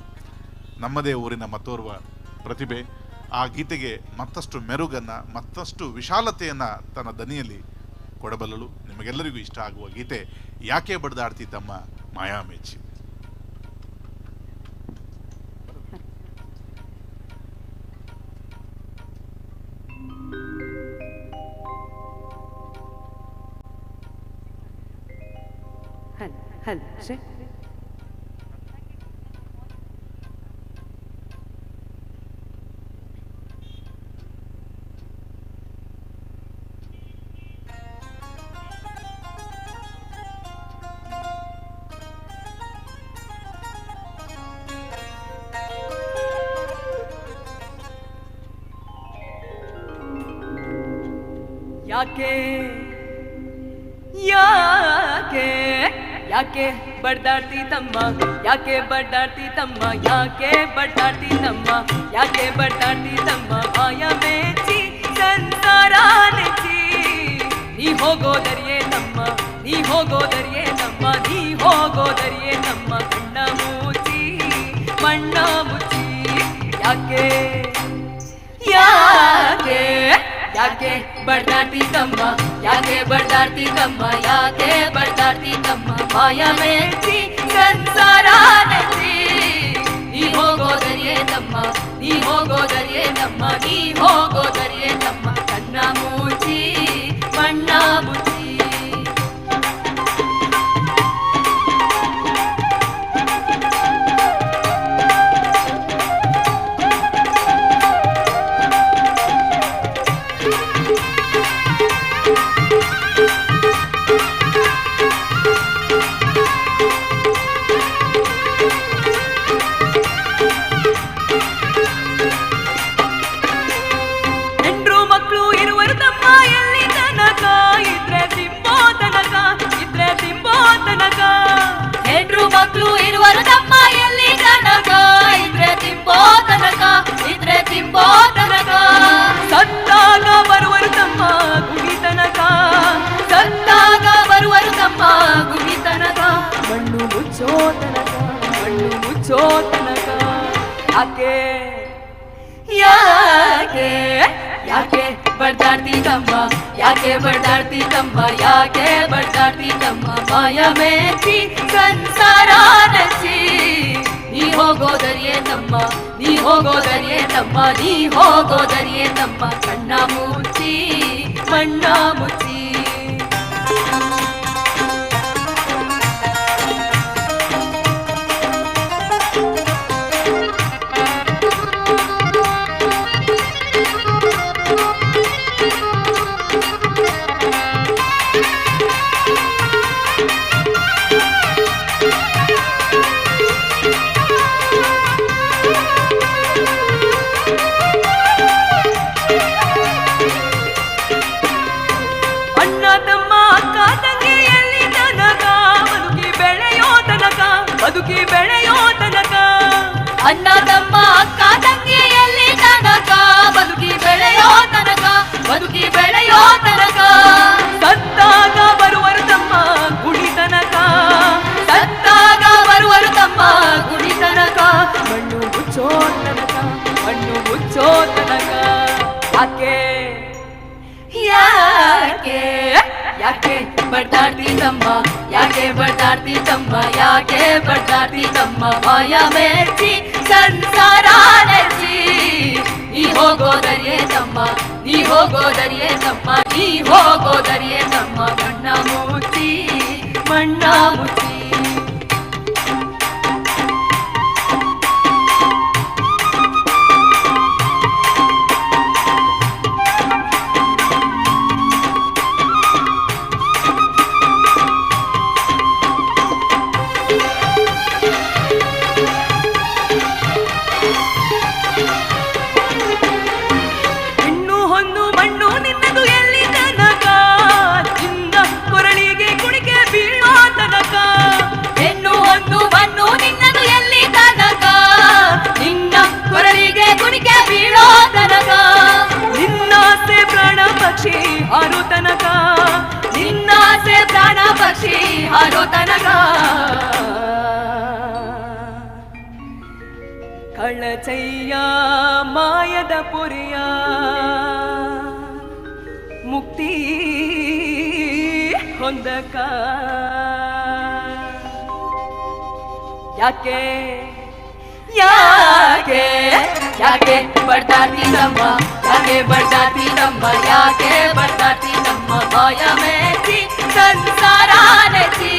ನಮ್ಮದೇ ಊರಿನ ಮತ್ತೋರ್ವ ಪ್ರತಿಭೆ ಆ ಗೀತೆಗೆ ಮತ್ತಷ್ಟು ಮೆರುಗನ್ನು, ಮತ್ತಷ್ಟು ವಿಶಾಲತೆಯನ್ನು ತನ್ನ ದನಿಯಲ್ಲಿ ಕೊಡಬಲ್ಲಳು. ನಿಮಗೆಲ್ಲರಿಗೂ ಇಷ್ಟ ಆಗುವ ಗೀತೆ ಯಾಕೆ ಬಡ್ದಾಡ್ತಿ ತಮ್ಮ ಮಾಯಾ ಮೆಚ್ಚಿ. ಯಾಕೆ ಯಾಕೆ ಯಾಕೆ ಬಡ್ದಾಡ್ತಿ ತಮ್ಮ, ಯಾಕೆ ಬಡ್ದಾಡ್ತಿ ತಮ್ಮ, ಯಾಕೆ ಬಡ್ದಾಡ್ತಿ ತಮ್ಮ, ಯಾಕೆ ಬಡ್ದಾಡ್ತಿ ತಮ್ಮ ಮಾಯ ಮೇಚಿ ಸಂಸಾರ ನೆಚ್ಚಿ. ನೀ ಹೋಗೋದರಿಯೇ ತಮ್ಮ, ನೀ ಹೋಗೋದರಿಯೇ ತಮ್ಮ, ನೀ ಹೋಗೋದರಿಯೇ ತಮ್ಮ ಕಣ್ಣ ಮುಚ್ಚಿ ಮಣ್ಣ ಮುಚ್ಚಿ. ಯಾಕೆ ಯಾಕೆ ಯಾಕೆ ಬಡ್ದಾಡ್ತಿ ತಮ್ಮ, ಯಾಕೆ ಬಡ್ದಾಡ್ತಿ ತಮ್ಮ, ಯಾಕೆ ಬಡ್ದಾಡ್ತಿ ತಮ್ಮ ಮಾಯ ಮೇಚಿ ಸಂಸಾರ ನೆಚ್ಚಿ. ನೀ ಹೋಗೋದರಿಯೇ ತಮ್ಮ, ನೀ ಹೋಗೋದರಿಯೇ ತಮ್ಮ, ನೀ ಹೋಗೋದರಿಯೇ ತಮ್ಮ ಕಣ್ಣ ಮುಚ್ಚಿ ಮಣ್ಣ ಮುಚ್ಚಿ. ತನಕ ಯಾಕೆ ಯಾಕೆ ಯಾಕೆ ಬಡ್ದಾಡ್ತಿದ್ದಮ್ಮ ಯಾಕೆ ಬಡ್ದಾಡ್ತಿದ್ದಮ್ಮ ಯಾಕೆ ಬಡ್ದಾಡ್ತಿದ್ದಮ್ಮ ಮಾಯ ಮೇಚಿ ಸಂಸಾರ ನಚ್ಚಿ ನೀ ಹೋಗೋದರಿಯೇ ತಮ್ಮ ನೀ ಹೋಗೋದರಿಯೇ ತಮ್ಮ ನೀ ಹೋಗೋದರಿಯೇ ತಮ್ಮ ಕಣ್ಣ ಮುಚ್ಚಿ ಮಣ್ಣ ಮುಚ್ಚಿ ಬದುಕಿ ಬೆಳೆಯೋ ತನಕ ಅಣ್ಣ ತಮ್ಮ ಅಕ್ಕ ತಂಗಿಯಲ್ಲಿ ತನಕ ಬದುಕಿ ಬೆಳೆಯೋ ತನಕ ಬದುಕಿ ಬೆಳೆಯೋ ತನಕ ಸತ್ತಾಗ ಬರುವರು ತಮ್ಮ ಗುಡಿ ತನಕ ಸತ್ತಾಗ ಬರುವರು ತಮ್ಮ ಗುಡಿ ತನಕ ಮಣ್ಣು ಮುಚ್ಚೋ ತನಕ ಮಣ್ಣು ಮುಚ್ಚೋ ತನಕ ಯಾಕೆ ಯಾಕೆ ಯಾಕೆ ಬಡ್ದಾಡ್ತಿದ್ದಮ್ಮ ಯಾಕೆ ಬಡ್ದಾಡ್ತಿದ್ದಮ್ಮ ಯಾಕೆ ಬಡ್ದಾಡ್ತಿದ್ದಮ್ಮ ಮಾಯ ಮೇಚಿ ಸಂಸಾರ ನೆಚ್ಚಿ ನೀ ಹೋಗೋದರಿಯೇ ತಮ್ಮ ನೀ ಹೋಗೋದರಿಯೇ ತಮ್ಮ ನೀ ಹೋಗೋದರಿಯೇ ತಮ್ಮ ಮಣ್ಣ ಮುಚ್ಚಿ ಮಣ್ಣ ಮುಚ್ಚಿ ಹಾರೋ ತನಕ ನಿನ್ನಾಸೆ ಪ್ರಾಣ ಪಕ್ಷಿ ಹಾರೋ ತನಕ ಕಳಚಯ್ಯ ಮಾಯದ ಪುರಿಯ ಮುಕ್ತಿ ಹೊಂದಕ ಯಾಕೆ ಯಾಕೆ ಯಾಕೆ ಬಡ್ದಾಡ್ತಿದ್ದಮ್ಮ ಯಾಕೆ ಬಡ್ದಾಡ್ತಿದ್ದಮ್ಮ ಯಾಕೆ ಬಡ್ದಾಡ್ತಿದ್ದಮ್ಮ ಮಾಯ ಮೇಚಿ ಸಂಸಾರ ನೆಚ್ಚಿ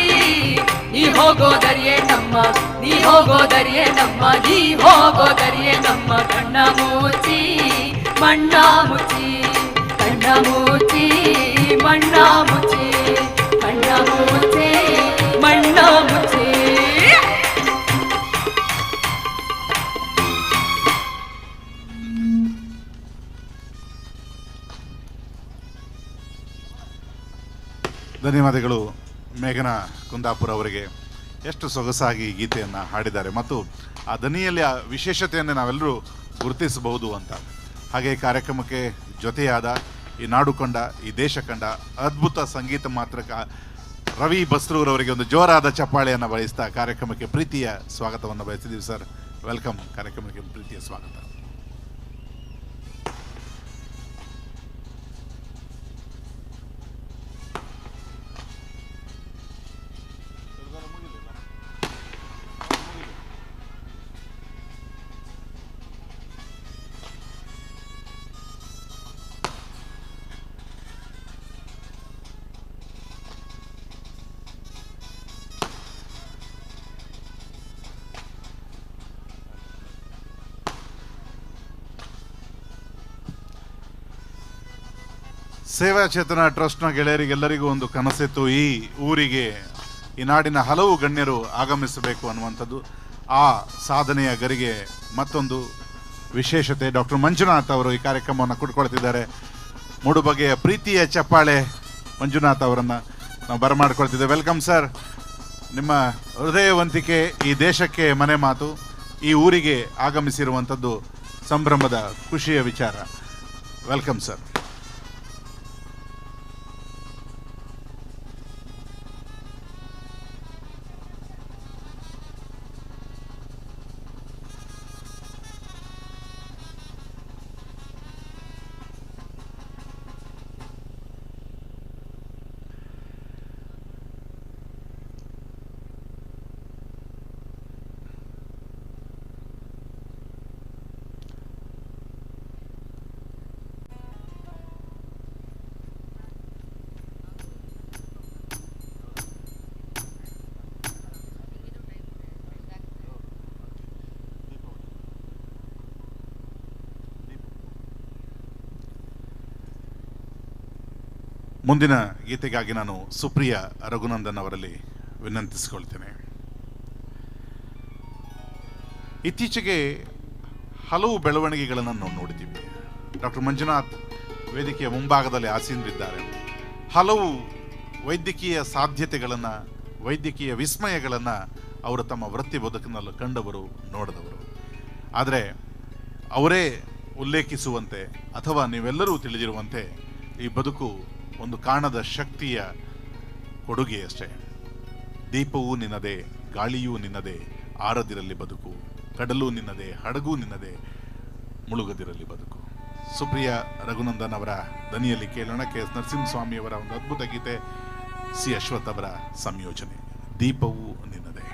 ನೀ ಹೋಗೋದರಿಯೇ ತಮ್ಮ ನೀ ಹೋಗೋದರಿಯೇ ತಮ್ಮ ನೀ ಹೋಗೋದರಿಯೇ ತಮ್ಮ ಕಣ್ಣ ಮುಚ್ಚಿ ಮಣ್ಣ ಮುಚ್ಚಿ ಕಣ್ಣ ಮುಚ್ಚಿ ಮಣ್ಣ ಮುಚ್ಚಿ ಕಣ್ಣ ಮುಚ್ಚಿ ಮಣ್ಣ ಮುಚ್ಚಿ ಧನ್ಯವಾದಗಳು ಮೇಘನಾ ಕುಂದಾಪುರ ಅವರಿಗೆ. ಎಷ್ಟು ಸೊಗಸಾಗಿ ಗೀತೆಯನ್ನು ಹಾಡಿದ್ದಾರೆ ಮತ್ತು ಆ ದನಿಯಲ್ಲಿ ಆ ವಿಶೇಷತೆಯನ್ನು ನಾವೆಲ್ಲರೂ ಗುರುತಿಸಬಹುದು ಅಂತ. ಹಾಗೆ ಕಾರ್ಯಕ್ರಮಕ್ಕೆ ಜೊತೆಯಾದ ಈ ನಾಡು ಕಂಡ ಈ ದೇಶ ಕಂಡ ಅದ್ಭುತ ಸಂಗೀತ ಮಾತ್ರಕ ರವಿ ಬಸ್ರೂರವರಿಗೆ ಒಂದು ಜೋರಾದ ಚಪ್ಪಾಳೆಯನ್ನು ಬಯಸ್ತಾ ಕಾರ್ಯಕ್ರಮಕ್ಕೆ ಪ್ರೀತಿಯ ಸ್ವಾಗತವನ್ನು ಬಯಸಿದ್ದೀವಿ. Sir, welcome. ಕಾರ್ಯಕ್ರಮಕ್ಕೆ ಪ್ರೀತಿಯ ಸ್ವಾಗತ. ಸೇವಾ ಚೇತನ ಟ್ರಸ್ಟ್ನ ಗೆಳೆಯರಿಗೆಲ್ಲರಿಗೂ ಒಂದು ಕನಸಿತ್ತು, ಈ ಊರಿಗೆ ಈ ನಾಡಿನ ಹಲವು ಗಣ್ಯರು ಆಗಮಿಸಬೇಕು ಅನ್ನುವಂಥದ್ದು. ಆ ಸಾಧನೆಯ ಗರಿಗೆ ಮತ್ತೊಂದು ವಿಶೇಷತೆ. ಡಾಕ್ಟರ್ ಮಂಜುನಾಥ್ ಅವರು ಈ ಕಾರ್ಯಕ್ರಮವನ್ನು ಕೊಟ್ಕೊಳ್ತಿದ್ದಾರೆ. ಮೂಡು ಬಗೆಯ ಪ್ರೀತಿಯ ಚಪ್ಪಾಳೆ ಮಂಜುನಾಥ್ ಅವರನ್ನು ನಾವು ಬರಮಾಡ್ಕೊಳ್ತಿದ್ದೇವೆ. Welcome sir. ನಿಮ್ಮ ಹೃದಯವಂತಿಕೆ ಈ ದೇಶಕ್ಕೆ ಮನೆ ಮಾತು. ಈ ಊರಿಗೆ ಆಗಮಿಸಿರುವಂಥದ್ದು ಸಂಭ್ರಮದ ಖುಷಿಯ ವಿಚಾರ. Welcome sir. ಮುಂದಿನ ಗೀತೆಗಾಗಿ ನಾನು ಸುಪ್ರಿಯ ರಘುನಂದನ್ ಅವರಲ್ಲಿ ವಿನಂತಿಸಿಕೊಳ್ತೇನೆ. ಇತ್ತೀಚೆಗೆ ಹಲವು ಬೆಳವಣಿಗೆಗಳನ್ನು ನಾವು ನೋಡಿದ್ದೀವಿ. ಡಾಕ್ಟರ್ ಮಂಜುನಾಥ್ ವೇದಿಕೆಯ ಮುಂಭಾಗದಲ್ಲಿ ಆಸೀನರಿದ್ದಾರೆ. ಹಲವು ವೈದ್ಯಕೀಯ ಸಾಧ್ಯತೆಗಳನ್ನು, ವೈದ್ಯಕೀಯ ವಿಸ್ಮಯಗಳನ್ನು ಅವರು ತಮ್ಮ ವೃತ್ತಿ ಬದುಕಿನಲ್ಲಿ ಕಂಡವರು, ನೋಡಿದವರು. ಆದರೆ ಅವರೇ ಉಲ್ಲೇಖಿಸುವಂತೆ ಅಥವಾ ನೀವೆಲ್ಲರೂ ತಿಳಿದಿರುವಂತೆ ಈ ಬದುಕು ಒಂದು ಕಾಣದ ಶಕ್ತಿಯ ಕೊಡುಗೆಯಷ್ಟೇ. ದೀಪವೂ ನಿನ್ನದೇ, ಗಾಳಿಯೂ ನಿನ್ನದೇ, ಆರದಿರಲಿ ಬದುಕು, ಕಡಲು ನಿನ್ನದೇ, ಹಡಗೂ ನಿನ್ನದೇ, ಮುಳುಗದಿರಲಿ ಬದುಕು. ಸುಪ್ರಿಯ ರಘುನಂದನ್ ಅವರ ದನಿಯಲ್ಲಿ ಕೇಳೋಣ. KS ನರಸಿಂಹಸ್ವಾಮಿಯವರ ಒಂದು ಅದ್ಭುತ ಗೀತೆ, C ಅಶ್ವಥ್ ಅವರ ಸಂಯೋಜನೆ, ದೀಪವೂ ನಿನ್ನದೇ.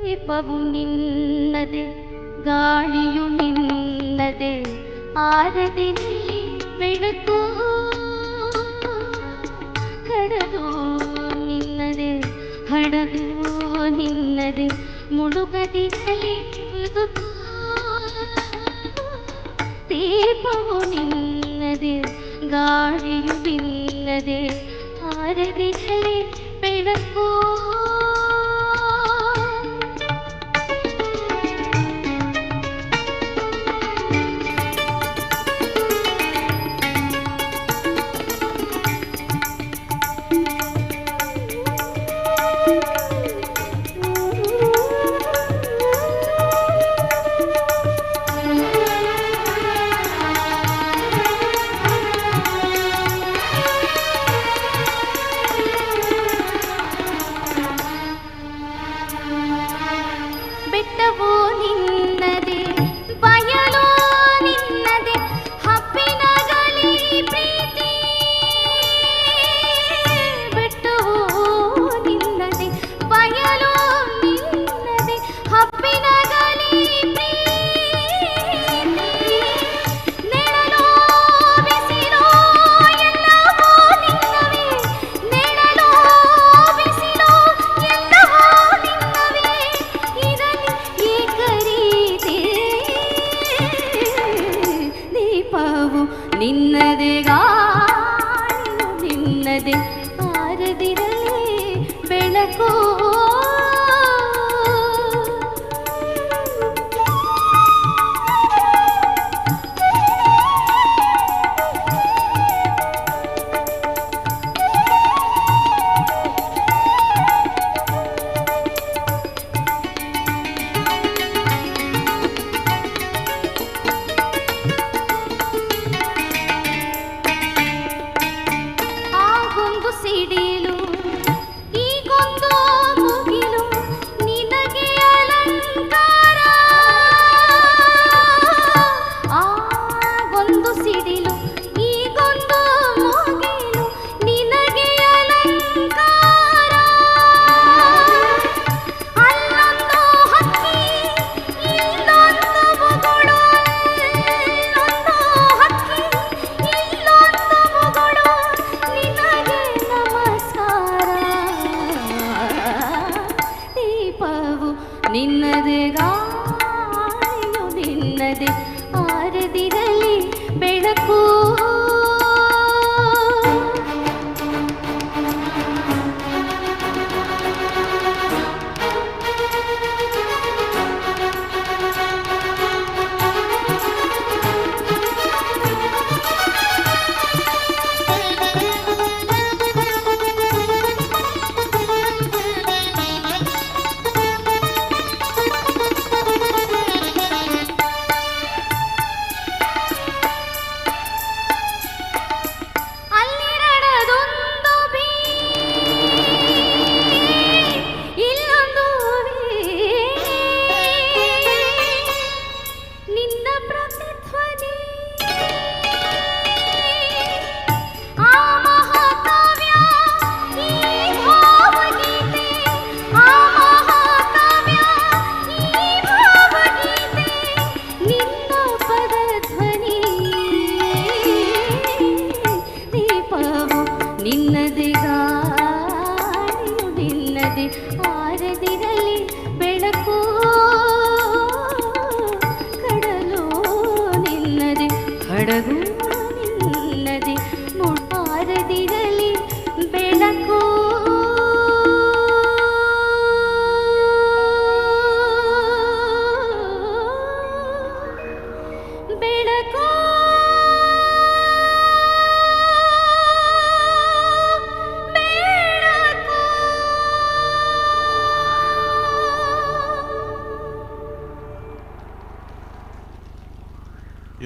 ದೀಪವು ನಿನ್ನದೆ, ಗಾಳಿಯು ನಿನ್ನದೆ, ಆರದಿರಲಿ ಬೆಳಕು, ಕಡಲು ನಿನ್ನದೆ, ಹಡಗು ನಿನ್ನದೆ, ಮುಳುಗದಿರಲಿ ಬದುಕು. ದೀಪವು ನಿನ್ನದೆ, ಗಾಳಿಯು ನಿನ್ನದೆ, ಆರದಿರಲಿ ಬೆಳಕು. ಬೆಟ್ಟವೂ ನಿನ್ನದೆ, ಬಯಲು ನಿನ್ನದೆ, ಹಬ್ಬಿನ ಗಲಿ ಪ್ರೀತಿ. ಬೆಟ್ಟವೂ ನಿನ್ನದೆ, ಬಯಲು ನಿನ್ನದೆ, ಹಬ್ಬಿನ ಗಲಿ ಪ್ರೀತಿ. ನೆರಳು ಬಿಸಿಲು ಎಲ್ಲವೂ ನಿನ್ನವೇ, ನೆರಳು ಬಿಸಿಲು ಎಲ್ಲವೂ ನಿನ್ನವೇ. ದೀಪವು ನಿನ್ನದೆ, ಗಾಳಿಯು ನಿನ್ನದೆ, ಆರದಿರಲಿ ಬೆಳಕು. ಆಗೊಂದು ಸಿಡಿಲು, ಈಗೊಂದು ಮುಗಿಲು, ನಿನಗೆ ಅಲಂಕಾರ. ಆಗೊಂದು ಸಿಡಿಲು, ಈಗೊಂದು ಮುಗಿಲು, ನಿನಗೆ ಅಲಂಕಾರ. ಅಲ್ಲೊಂದು ಹಕ್ಕಿ, ಇಲ್ಲೊಂದು ಮುಗುಳು, ಅಲ್ಲೊಂದು ಹಕ್ಕಿ, ಇಲ್ಲೊಂದು ಮುಗುಳು, ನಿನಗೆ ನಮಸ್ಕಾರ. ದೀಪವು ನಿನ್ನದೆ, ಗಾಳಿಯು ನಿನ್ನದೆ, ಆರದಿರಲಿ ಬೆಳಕು.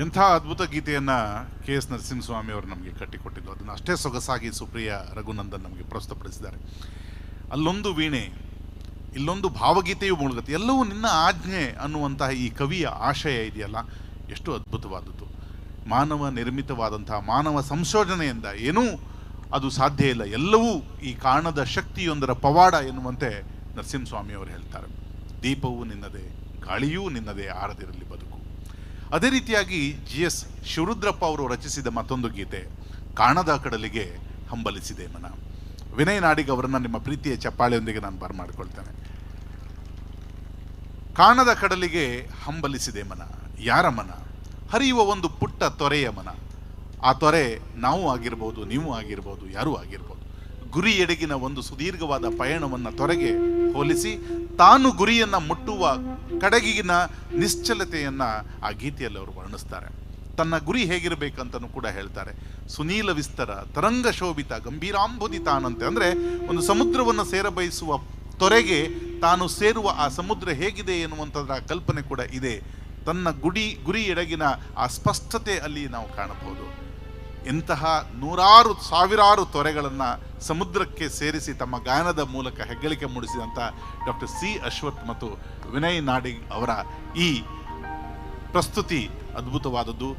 ಎಂಥ ಅದ್ಭುತ ಗೀತೆಯನ್ನು ಕೆ ಎಸ್ ನರಸಿಂಹಸ್ವಾಮಿ ಅವರು ನಮಗೆ ಕಟ್ಟಿಕೊಟ್ಟಿದ್ದು, ಅದನ್ನು ಅಷ್ಟೇ ಸೊಗಸಾಗಿ ಸುಪ್ರಿಯ ರಘುನಂದನ್ ನಮಗೆ ಪ್ರಸ್ತುತಪಡಿಸಿದ್ದಾರೆ. ಅಲ್ಲೊಂದು ವೀಣೆ, ಇಲ್ಲೊಂದು ಭಾವಗೀತೆಯು ಮುಳುಗತ್ತೆ, ಎಲ್ಲವೂ ನಿನ್ನ ಆಜ್ಞೆ ಅನ್ನುವಂತಹ ಈ ಕವಿಯ ಆಶಯ ಇದೆಯಲ್ಲ, ಎಷ್ಟು ಅದ್ಭುತವಾದದ್ದು. ಮಾನವ ನಿರ್ಮಿತವಾದಂತಹ ಮಾನವ ಸಂಶೋಧನೆಯಿಂದ ಏನೂ ಅದು ಸಾಧ್ಯ ಇಲ್ಲ, ಎಲ್ಲವೂ ಈ ಕಾಣದ ಶಕ್ತಿಯೊಂದರ ಪವಾಡ ಎನ್ನುವಂತೆ ನರಸಿಂಹಸ್ವಾಮಿಯವರು ಹೇಳ್ತಾರೆ. ದೀಪವೂ ನಿನ್ನದೇ, ಗಾಳಿಯೂ ನಿನ್ನದೇ, ಆರದಿರಲಿ ಬದುಕು. ಅದೇ ರೀತಿಯಾಗಿ GS ಶಿವರುದ್ರಪ್ಪ ಅವರು ರಚಿಸಿದ ಮತ್ತೊಂದು ಗೀತೆ ಕಾಣದ ಕಡಲಿಗೆ ಹಂಬಲಿಸಿದೆ ಮನ. ವಿನಯ್ ನಾಡಿಗ್ ಅವರನ್ನು ನಿಮ್ಮ ಪ್ರೀತಿಯ ಚಪ್ಪಾಳೆಯೊಂದಿಗೆ ನಾನು ಬರಮಾಡಿಕೊಳ್ತೇನೆ. ಕಾಣದ ಕಡಲಿಗೆ ಹಂಬಲಿಸಿದೆ ಮನ, ಯಾರ ಮನ? ಹರಿಯುವ ಒಂದು ಪುಟ್ಟ ತೊರೆಯ ಮನ. ಆ ತೊರೆ ನಾವು ಆಗಿರ್ಬೋದು, ನೀವು ಆಗಿರ್ಬೋದು, ಯಾರೂ ಆಗಿರ್ಬೋದು. ಗುರಿ ಎಡೆಗಿನ ಒಂದು ಸುದೀರ್ಘವಾದ ಪಯಣವನ್ನು ತೊರೆಗೆ ಹೋಲಿಸಿ ತಾನು ಗುರಿಯನ್ನು ಮುಟ್ಟುವ ಕಡೆಗಿನ ನಿಶ್ಚಲತೆಯನ್ನು ಆ ಗೀತೆಯಲ್ಲಿ ಅವರು ವರ್ಣಿಸ್ತಾರೆ. ತನ್ನ ಗುರಿ ಹೇಗಿರಬೇಕಂತನೂ ಕೂಡ ಹೇಳ್ತಾರೆ. ಸುನೀಲ ವಿಸ್ತರ ತರಂಗ ಶೋಭಿತ ಗಂಭೀರಾಂಬುದಿ ತಾನಂತೆ, ಅಂದರೆ ಒಂದು ಸಮುದ್ರವನ್ನು ಸೇರಬಯಸುವ ತೊರೆಗೆ ತಾನು ಸೇರುವ ಆ ಸಮುದ್ರ ಹೇಗಿದೆ ಎನ್ನುವಂಥದ್ರ ಕಲ್ಪನೆ ಕೂಡ ಇದೆ. ತನ್ನ ಗುರಿ ಎಡಗಿನ ಆ ಸ್ಪಷ್ಟತೆ ಅಲ್ಲಿ ನಾವು ಕಾಣಬಹುದು. ಇಂತಹ ನೂರಾರು ಸಾವಿರಾರು ತೊರೆಗಳನ್ನು ಸಮುದ್ರಕ್ಕೆ ಸೇರಿಸಿ ತಮ್ಮ ಗಾಯನದ ಮೂಲಕ ಹೆಗ್ಗಳಿಕೆ ಮೂಡಿಸಿದಂಥ ಡಾಕ್ಟರ್ C ಅಶ್ವಥ್ ಮತ್ತು ವಿನಯ್ ನಾಡಿಗ್ ಅವರ ಈ ಪ್ರಸ್ತುತಿ ಅದ್ಭುತವಾದದ್ದು.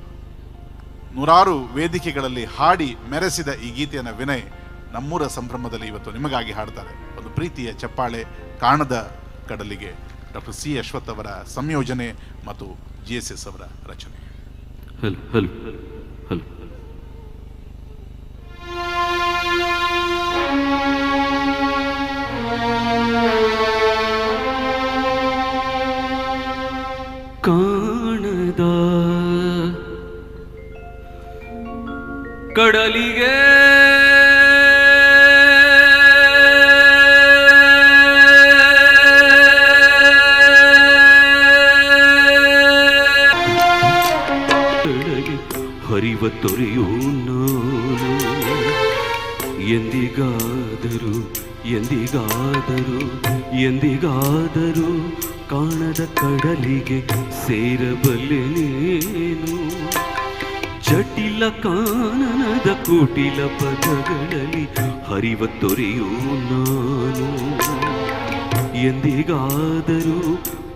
ನೂರಾರು ವೇದಿಕೆಗಳಲ್ಲಿ ಹಾಡಿ ಮೆರೆಸಿದ ಈ ಗೀತೆಯನ್ನು ವಿನಯ್ ನಮ್ಮೂರ ಸಂಭ್ರಮದಲ್ಲಿ ಇವತ್ತು ನಿಮಗಾಗಿ ಹಾಡ್ತಾರೆ. ಒಂದು ಪ್ರೀತಿಯ ಚಪ್ಪಾಳೆ, ಕಾಣದ ಕಡಲಿಗೆ, ಡಾಕ್ಟರ್ C ಅಶ್ವಥ್ ಅವರ ಸಂಯೋಜನೆ ಮತ್ತು GSS ಅವರ ರಚನೆ. ಹಲೋ ಹಲೋ ಹಲೋ ಕಾಣದ ಕಡಲಿಗೆ ಹರಿವ ತೊರೆಯೋ ನಾನು ಎಂದಿಗಾದರೂ ಎಂದಿಗಾದರೂ ಎಂದಿಗಾದರೂ ಕಾಣದ ಕಡಲಿಗೆ ಸೇರಬಲ್ಲೆನೇನು. ಜಟಿಲ ಕಾನನದ ಕುಟಿಲ ಪದಗಳಲ್ಲಿ ಹರಿವ ತೊರೆಯೋ ನಾನು ಎಂದಿಗಾದರೂ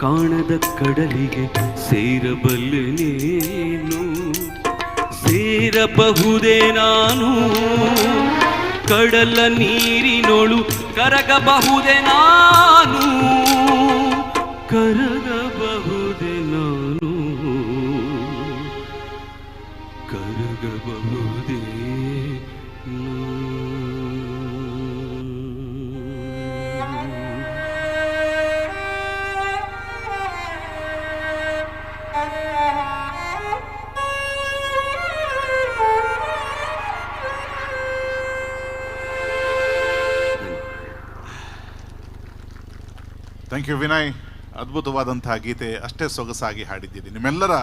ಕಾಣದ ಕಡಲಿಗೆ ಸೇರಬಲ್ಲೆನೇನು. ಸೇರಬಹುದೇ ನಾನು ಕಡಲ ನೀರಿನೊಳು, ಕರಗಬಹುದೇ ನಾನು ಕರಗಬಹುದೇ ನಾನು ಕರಗಬಹುದೇ ಥ್ಯಾಂಕ್ ಯು ವಿನಯ್. ಅದ್ಭುತವಾದಂತಹ ಗೀತೆ, ಅಷ್ಟೇ ಸೊಗಸಾಗಿ ಹಾಡಿದ್ದೀರಿ. ನಿಮ್ಮೆಲ್ಲರ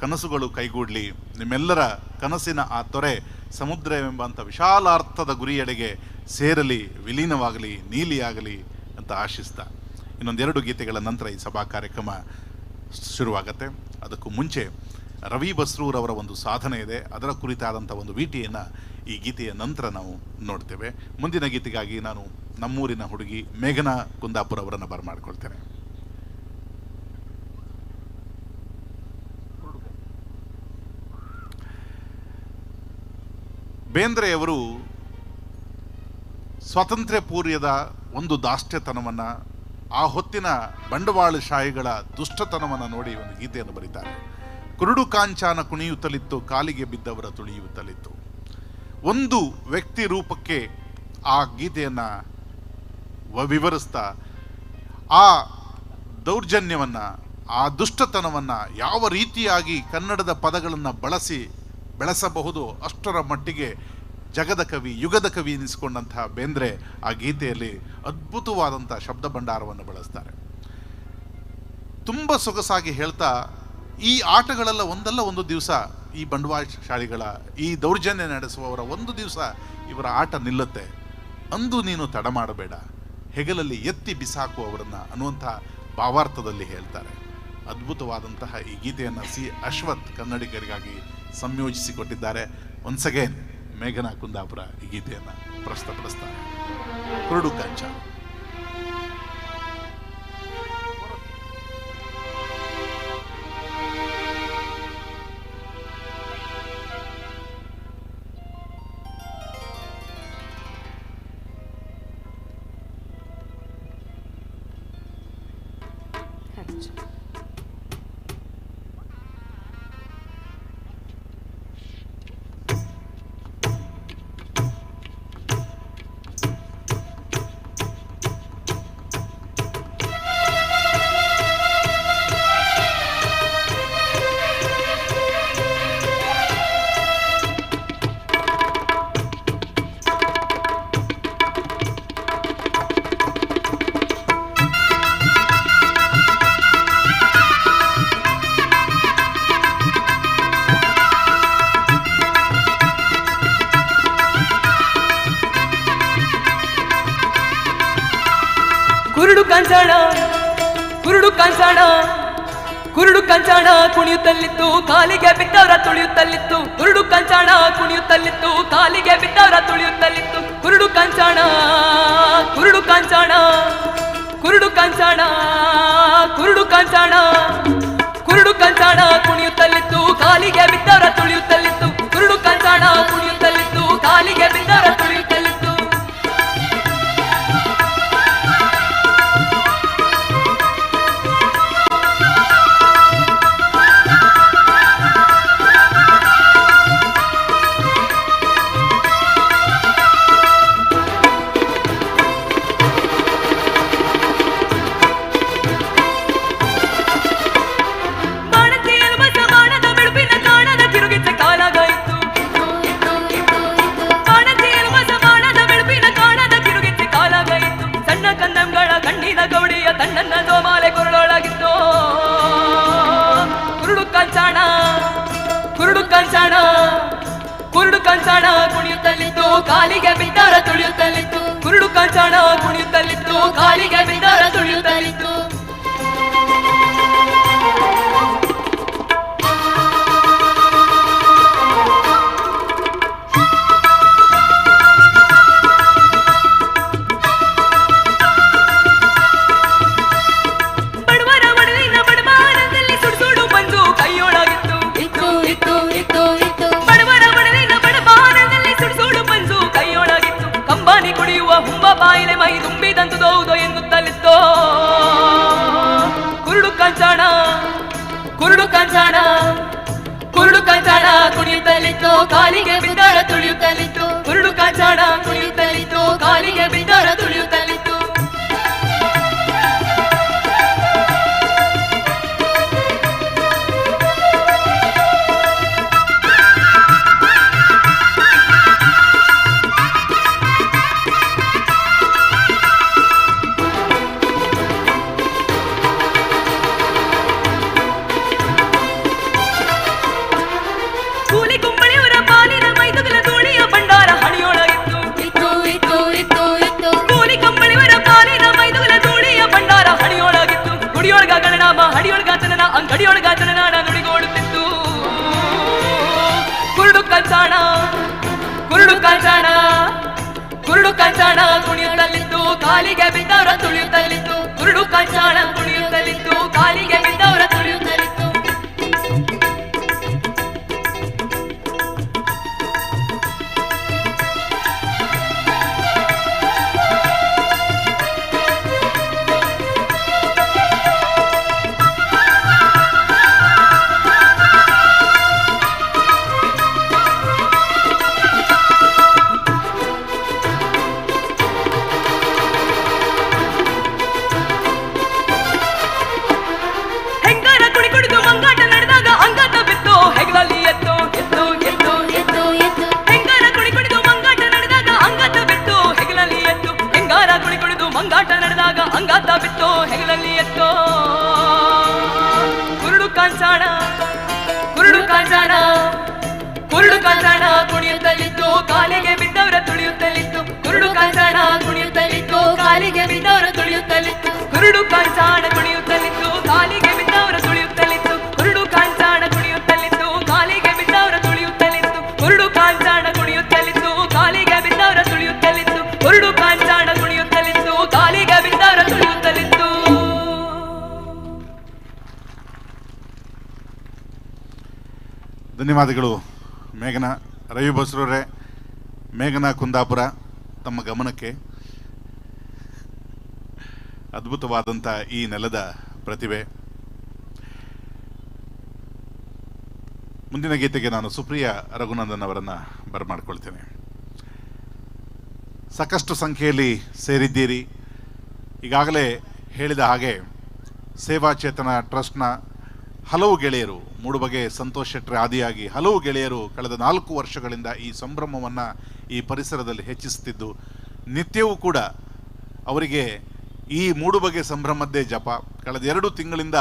ಕನಸುಗಳು ಕೈಗೂಡಲಿ, ನಿಮ್ಮೆಲ್ಲರ ಕನಸಿನ ಆ ತೊರೆ ಸಮುದ್ರವೆಂಬಂಥ ವಿಶಾಲಾರ್ಥದ ಗುರಿಯೆಡೆಗೆ ಸೇರಲಿ, ವಿಲೀನವಾಗಲಿ, ನೀಲಿಯಾಗಲಿ ಅಂತ ಆಶಿಸ್ತಾ ಇನ್ನೊಂದೆರಡು ಗೀತೆಗಳ ನಂತರ ಈ ಸಭಾ ಕಾರ್ಯಕ್ರಮ ಶುರುವಾಗತ್ತೆ. ಅದಕ್ಕೂ ಮುಂಚೆ ರವಿ ಬಸ್ರೂರ್ ಅವರ ಒಂದು ಸಾಧನೆ ಇದೆ, ಅದರ ಕುರಿತಾದಂಥ ಒಂದು ವಿಟಿಯನ್ನು ಈ ಗೀತೆಯ ನಂತರ ನಾವು ನೋಡ್ತೇವೆ. ಮುಂದಿನ ಗೀತೆಗಾಗಿ ನಾನು ನಮ್ಮೂರಿನ ಹುಡುಗಿ ಮೇಘನಾ ಕುಂದಾಪುರ ಅವರನ್ನು ಬರಮಾಡ್ಕೊಳ್ತೇನೆ. ಬೇಂದ್ರೆಯವರು ಸ್ವಾತಂತ್ರ್ಯ ಪೂರ್ವದ ಒಂದು ದಾಷ್ಟ್ಯತನವನ್ನು, ಆ ಹೊತ್ತಿನ ಬಂಡವಾಳಶಾಹಿಗಳ ದುಷ್ಟತನವನ್ನು ನೋಡಿ ಒಂದು ಗೀತೆಯನ್ನು ಬರೀತಾರೆ. ಕುರುಡು ಕಾಂಚಾನ ಕುಣಿಯುತ್ತಲಿತ್ತು, ಕಾಲಿಗೆ ಬಿದ್ದವರ ತುಳಿಯುತ್ತಲಿತ್ತು. ಒಂದು ವ್ಯಕ್ತಿ ರೂಪಕ್ಕೆ ಆ ಗೀತೆಯನ್ನು ವಿವರಿಸ್ತಾ ಆ ದೌರ್ಜನ್ಯವನ್ನು, ಆ ದುಷ್ಟತನವನ್ನು ಯಾವ ರೀತಿಯಾಗಿ ಕನ್ನಡದ ಪದಗಳನ್ನು ಬೆಳೆಸಬಹುದು ಅಷ್ಟರ ಮಟ್ಟಿಗೆ ಜಗದ ಕವಿ, ಯುಗದ ಕವಿ ಎನಿಸಿಕೊಂಡಂತಹ ಬೇಂದ್ರೆ ಆ ಗೀತೆಯಲ್ಲಿ ಅದ್ಭುತವಾದಂಥ ಶಬ್ದ ಭಂಡಾರವನ್ನು ಬಳಸ್ತಾರೆ. ತುಂಬ ಸೊಗಸಾಗಿ ಹೇಳ್ತಾ, ಈ ಆಟಗಳೆಲ್ಲ ಒಂದಲ್ಲ ಒಂದು ದಿವಸ ಈ ಬಂಡವಾಳಶಾಲಿಗಳ, ಈ ದೌರ್ಜನ್ಯ ನಡೆಸುವವರ ಒಂದು ದಿವಸ ಇವರ ಆಟ ನಿಲ್ಲುತ್ತೆ. ಅಂದು ನೀನು ತಡ ಮಾಡಬೇಡ, ಹೆಗಲಲ್ಲಿ ಎತ್ತಿ ಬಿಸಾಕುವವರನ್ನ ಅನ್ನುವಂಥ ಭಾವಾರ್ಥದಲ್ಲಿ ಹೇಳ್ತಾರೆ. ಅದ್ಭುತವಾದಂತಹ ಈ ಗೀತೆಯನ್ನು ಸಿ ಅಶ್ವಥ್ ಕನ್ನಡಿಗರಿಗಾಗಿ ಸಂಯೋಜಿಸಿಕೊಟ್ಟಿದ್ದಾರೆ. ಒನ್ಸ್ ಅಗೇನ್ ಮೇಘನಾ ಕುಂದಾಪುರ ಈ ಗೀತೆಯನ್ನು ಪ್ರಸ್ತುತಪಡಿಸ್ತಾರೆ. ಕುರುಡು ಕಂಚ. ಕುರುಡು ಕಂಚಾಣ ಕುಣಿಯುತ್ತಲಿತ್ತು ಕಾಲಿಗೆ ಬಿದ್ದವರ ತುಳಿಯುತ್ತಲಿತ್ತು. ಕುರುಡು ಕಂಚಾಣ ಕುಣಿಯುತ್ತಲಿತ್ತು ಕಾಲಿಗೆ ಬಿದ್ದವರ ತುಳಿಯುತ್ತಲಿತ್ತು. ಕುರುಡು ಕಂಚಾಣ ಕುರುಡು ಕಂಚಾಣ ಕುರುಡು ಕಂಚಾಣ ಕುರುಡು ಕಂಚಾಣ ಕುರುಡು ಕಂಚಾಣ ಕುಣಿಯುತ್ತಲಿತ್ತು ಕಾಲಿಗೆ ಬಿದ್ದವರ ತುಳಿಯುತ್ತಲಿತ್ತು. ಕುರುಡು ಕಂಚಾಣ ಕುಣಿಯುತ್ತಲಿತ್ತು ಕಾಲಿಗೆ ಬಿದ್ದವರ ತುಳಿಯುತ್ತಲಿತ್ತು. ತಣ್ಣನ್ನ ದೋಮಾಲೆ ಕುರುಡೊಳಗಿತ್ತು. ಕುರುಡು ಕಂಚಾಣ ಕುರುಡು ಕಂಚಾಣ ಕುರುಡು ಕಂಚಾಣ ಕುಣಿಯುತ್ತಲಿತ್ತು ಕಾಲಿಗೆ ಬಿದ್ದವರ ತುಳಿಯುತ್ತಲಿತ್ತು. ಕುರುಡು ಕಂಚಾಣ ಕುಣಿಯುತ್ತಲಿತ್ತು ಕಾಲಿಗೆ ಬಿದ್ದವರ ತುಳಿಯುತ್ತಲಿತ್ತು. ಬಾಯಿಲೆ ಮೈ ತುಂಬಿದಂತುದೌದು ಎನ್ನುತ್ತಲಿತ್ತೋ. ಕುರುಡು ಕಂಚಾಣ ಕುರುಡು ಕಂಚಾಣ ಕುರುಡು ಕಂಚಾಣ ಕುಣಿಯುತ್ತಲಿತ್ತು ಕಾಲಿಗೆ ಬಿದ್ದವರ ತುಳಿಯುತ್ತಲಿತ್ತು. ಕುರುಡು ಕಂಚಾಣ ಕುಣಿಯುತ್ತಲಿತ್ತು ಕಾಲಿಗೆ ಬಿದ್ದವರ ತುಳಿಯುತ್ತಲಿತ್ತು. ಅಂಗಡಿಯೊಳಗಾತನ ನುಡಿಗೋಡುತ್ತಿತ್ತು. ಕುರುಡು ಕಂಚಾಣ ಕುರುಡು ಕಂಚಾಣ ಕುರುಡು ಕಂಚಾಣ ಕುಣಿಯುತ್ತಲಿತ್ತು ಕಾಲಿಗೆ ಬಿದ್ದವರ ತುಳಿಯುತ್ತಲಿತ್ತು. ಕುರುಡು ಕಂಚಾಣ ಕುಣಿಯುತ್ತಲಿತ್ತು ಕಾಲಿಗೆ ಬಿದ್ದವರ ತುಳಿಯುತ್ತಲಿತ್ತು. ಮಂಗಾಟ ನಡೆದಾಗ ಅಂಗಾತ ಬಿತ್ತು ಹೆಗಲಲ್ಲಿ ಎತ್ತೋ. ಕುರುಡು ಕಂಚಾಣ ಕುರುಡು ಕಂಚಾಣ ಕುರುಡು ಕಂಚಾಣ ಕುಣಿಯುತ್ತಲಿತ್ತು ಕಾಲಿಗೆ ಬಿದ್ದವರ ತುಳಿಯುತ್ತಲಿತ್ತು. ಕುರುಡು ಕಂಚಾಣ ಕುಣಿಯುತ್ತಲಿತ್ತು ಕಾಲಿಗೆ ಬಿದ್ದವರ ತುಳಿಯುತ್ತಲಿತ್ತು. ಕುರುಡು ಕಂಚಾಣ ಕುಣಿಯುತ್ತಲಿತ್ತು ಕಾಲಿಗೆ ಬಿದ್ದವರ ತುಳಿಯುತ್ತಲಿತ್ತು. ಧನ್ಯವಾದಗಳು ಮೇಘನಾ. ರವಿ ಬಸ್ರೂರೇ, ಮೇಘನಾ ಕುಂದಾಪುರ ತಮ್ಮ ಗಮನಕ್ಕೆ. ಅದ್ಭುತವಾದಂಥ ಈ ನೆಲದ ಪ್ರತಿಭೆ. ಮುಂದಿನ ಗೀತೆಗೆ ನಾನು ಸುಪ್ರಿಯಾ ರಘುನಂದನ್ ಅವರನ್ನು ಬರಮಾಡ್ಕೊಳ್ತೇನೆ. ಸಾಕಷ್ಟು ಸಂಖ್ಯೆಯಲ್ಲಿ ಸೇರಿದ್ದೀರಿ. ಈಗಾಗಲೇ ಹೇಳಿದ ಹಾಗೆ ಸೇವಾ ಚೇತನ ಟ್ರಸ್ಟ್ನ ಹಲವು ಗೆಳೆಯರು, ಮೂಡುಬಗೆ ಸಂತೋಷ್ ಶೆಟ್ಟಿ ಆದಿಯಾಗಿ ಹಲವು ಗೆಳೆಯರು ಕಳೆದ 4 ವರ್ಷಗಳಿಂದ ಈ ಸಂಭ್ರಮವನ್ನು ಈ ಪರಿಸರದಲ್ಲಿ ಹೆಚ್ಚಿಸುತ್ತಿದ್ದು, ನಿತ್ಯವೂ ಕೂಡ ಅವರಿಗೆ ಈ ಮೂಡುಬಗೆ ಸಂಭ್ರಮದ್ದೇ ಜಪ. ಕಳೆದ 2 ತಿಂಗಳಿಂದ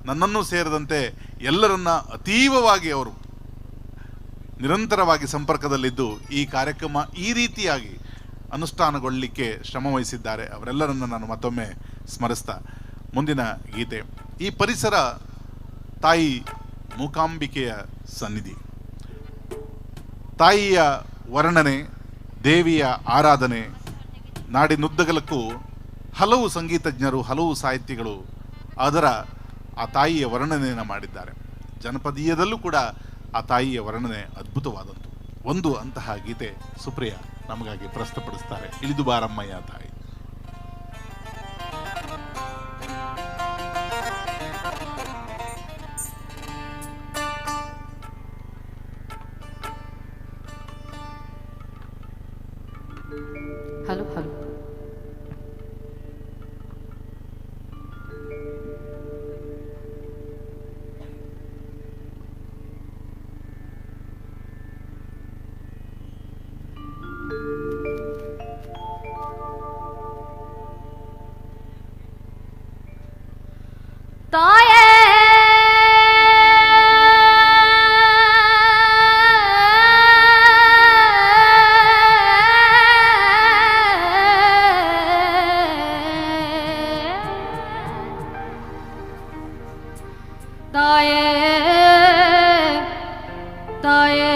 ನನ್ನನ್ನು ಸೇರಿದಂತೆ ಎಲ್ಲರನ್ನ ಅತೀವವಾಗಿ ಅವರು ನಿರಂತರವಾಗಿ ಸಂಪರ್ಕದಲ್ಲಿದ್ದು ಈ ಕಾರ್ಯಕ್ರಮ ಈ ರೀತಿಯಾಗಿ ಅನುಷ್ಠಾನಗೊಳ್ಳಲಿಕ್ಕೆ ಶ್ರಮವಹಿಸಿದ್ದಾರೆ. ಅವರೆಲ್ಲರನ್ನು ನಾನು ಮತ್ತೊಮ್ಮೆ ಸ್ಮರಿಸ್ತಾ ಮುಂದಿನ ಗೀತೆ. ಈ ಪರಿಸರ ತಾಯಿ ಮೂಕಾಂಬಿಕೆಯ ಸನ್ನಿಧಿ. ತಾಯಿಯ ವರ್ಣನೆ, ದೇವಿಯ ಆರಾಧನೆ ನಾಡಿನುದ್ದಗಲಕ್ಕೂ ಹಲವು ಸಂಗೀತಜ್ಞರು, ಹಲವು ಸಾಹಿತಿಗಳು ಅದರ ಆ ತಾಯಿಯ ವರ್ಣನೆಯನ್ನು ಮಾಡಿದ್ದಾರೆ. ಜನಪದೀಯದಲ್ಲೂ ಕೂಡ ಆ ತಾಯಿಯ ವರ್ಣನೆ ಅದ್ಭುತವಾದದ್ದು. ಒಂದು ಅಂತಹ ಗೀತೆ ಸುಪ್ರಿಯಾ ನಮಗಾಗಿ ಪ್ರಸ್ತುತಪಡಿಸ್ತಾರೆ. ಇಳಿದು ಬಾರಮ್ಮಯ್ಯ ತಾಯಿ. Hello hello. ತಾಯೇ ತಾಯೇ ತಾಯೇ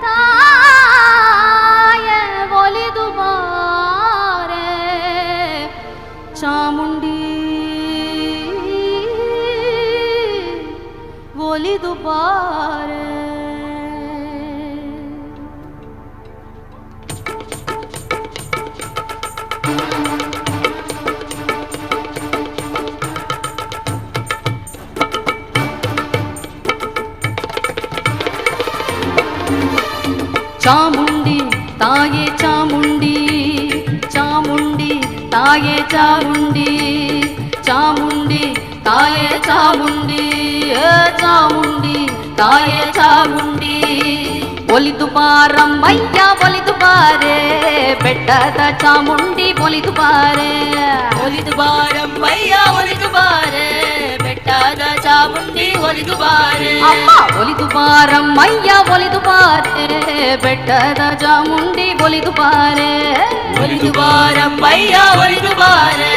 ತಾಯೇ ಒಲಿದು ಬಾರೆ ಚಾಮುಂಡಿ ಒಲಿದು ಬಾರೆ. ಚಾಮುಂಡಿ ತಾಯೇ ಚಾಮುಂಡಿ, ಚಾಮುಂಡಿ ತಾಯೇ ಚಾಮುಂಡಿ, ಚಾಮುಂಡಿ ತಾಯೇ ಚಾಮುಂಡಿ, ಚಾಮುಂಡಿ ತಾಯೇ ಚಾಮುಂಡಿ. ಒಲಿದು ಬಾರಮ್ಮಯ್ಯ ಒಲಿದು ಬಾರೆ, ಬೆಟ್ಟದ ಚಾಮುಂಡಿ ಒಲಿದು ಬಾರೆ. ಒಲಿದು ಬಾರಮ್ಮಯ್ಯ ಒಲಿದು ಬಾರೆ, ಬೆಟ್ಟದ ಚಾಮುಂಡಿ ಒಲಿದು ಬಾರೆ. ಅಮ್ಮ ಒಲಿದು ಬಾರಮ್ಮಯ್ಯ ಒಲಿದು ಬಾರೆ, ಬೆಟ್ಟದ ಚಾಮುಂಡಿ ಒಲಿದು ಬಾರೆ. ಒಲಿದು ಬಾರಮ್ಮಯ್ಯ ಒಲಿದು ಬಾರೆ,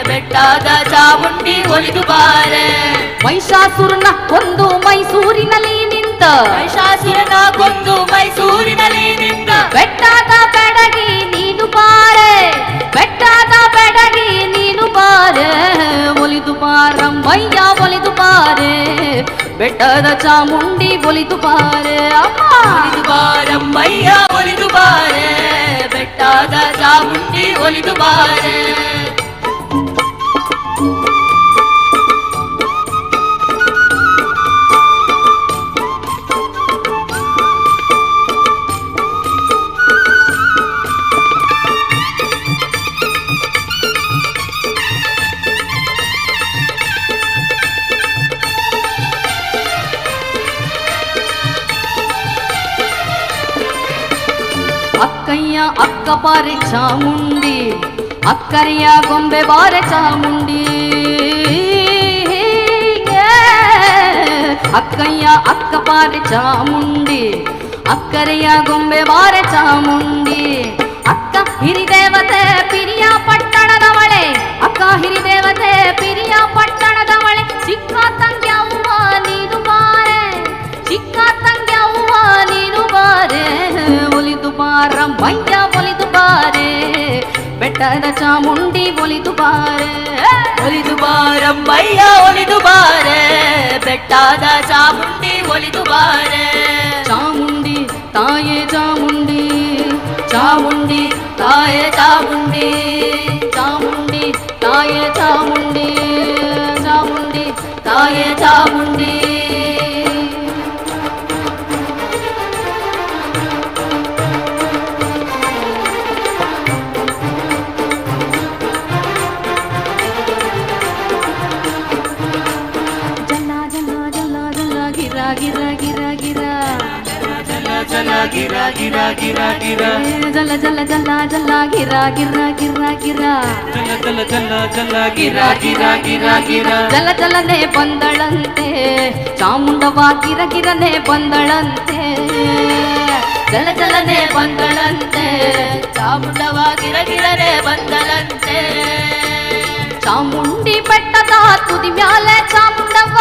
ಬೆಟ್ಟದ ಚಾಮುಂಡಿ ಒಲಿದು ಬಾರೆ. ಮಹಿಷಾಸುರನ ಕೊಂದು ಮೈಸೂರಿನಲ್ಲಿ ನಿಂತ, ಮಹಿಷಾಸುರನ ಕೊಂದು ಮೈಸೂರಿನಲ್ಲಿ ನಿಂತ, ಬೆಟ್ಟದ ಬೆಡಗಿ ನೀನು ಬಾರೆ, ಬೆಟ್ಟದ ಬೆಡಗಿ ನೀನು ಬಾರೆ. ಒಲಿದು ಬಾರಮ್ಮಯ್ಯ ಒಲಿದು ಬಾರೆ, ಬೆಟ್ಟದ ಚಾಮುಂಡಿ ಒಲಿದು ಬಾರೆ. ಅಮ್ಮ ಒಲಿದು ಬಾರಮ್ಮಯ್ಯ ಒಲಿದು ಬಾರೆ, ಬೆಟ್ಟದ ಚಾಮುಂಡಿ ಒಲಿದು ಬಾರೆ. ಅಕ್ಕಯ್ಯ ಅಕ್ಕ ಬಾರೆ ಚಾಮುಂಡಿ, ಅಕ್ಕರೆಯ ಗೊಂಬೆ ಬಾರೆ ಚಾಮುಂಡಿ. ಅಕ್ಕಯ್ಯ ಅಕ್ಕ ಬಾರೆ ಚಾಮುಂಡಿ, ಅಕ್ಕರೆಯ ಗೊಂಬೆ ಬಾರೆ ಚಾಮುಂಡಿ. ಅಕ್ಕ ಹಿರಿದೇವತೆ ಪಿರಿಯ ಪಟ್ಟಣದವಳೆ, ಅಕ್ಕ ಹಿರಿದೇವತೆ ಪಿರಿಯ ಪಟ್ಟಣದವಳೆ. ಚಿಕ್ಕ ತಂಗ್ಯವ್ವ ನೀನು ಬಾರೆ, ಚಿಕ್ಕ ತಂಗ್ಯವ್ವ ನೀನು ಬಾರೆ. ಒಲಿದು ಬಾರಮ್ಮಯ್ಯ ಒಲಿದು ಬಾರೆ, ಬೆಟ್ಟದ ಚಾಮುಂಡಿ ಒಲಿದು ಬಾರೆ. ಒಲಿದು ಬಾರಮ್ಮಯ್ಯ ಒಲಿದು ಬಾರೆ ಬೆಟ್ಟಾದ ಚಾಮುಂಡಿ ಒಲಿದು ಬಾರೆ ಚಾಮುಂಡಿ ತಾಯೇ ಚಾಮುಂಡಿ ಚಾಮುಂಡಿ ತಾಯೇ ಚಾಮುಂಡಿ ಚಾಮುಂಡಿ ತಾಯೇ ಚಾಮುಂಡಿ ಚಾಮುಂಡಿ ತಾಯೇ ಚಾಮುಂಡಿ ಗಿರ ಗಿರ ಗಿರ ಗಿರ ಜಲ ಜಲ ಜಲ ಜಲ ಗಿರ ಗಿರ ಗಿರ ಗಿರ ಜಲ ಜಲ ಜಲ ಜಲ ಗಿರ ಗಿರ ಗಿರ ಗಿರ ಜಲ ಜಲನೆ ಬಂದಳಂತೆ ಚಾಮುಂಡವ ಗಿರ ಗಿರನೆ ಬಂದಳಂತೆ ಜಲ ಜಲನೆ ಬಂದಳಂತೆ ಚಾಮುಂಡವ ಗಿರಗಿರನೆ ಬಂದಳಂತೆ ಚಾಮುಂಡಿ ಬೆಟ್ಟದ ತುದಿ ಮ್ಯಾಲೆ ಚಾಮುಂಡವ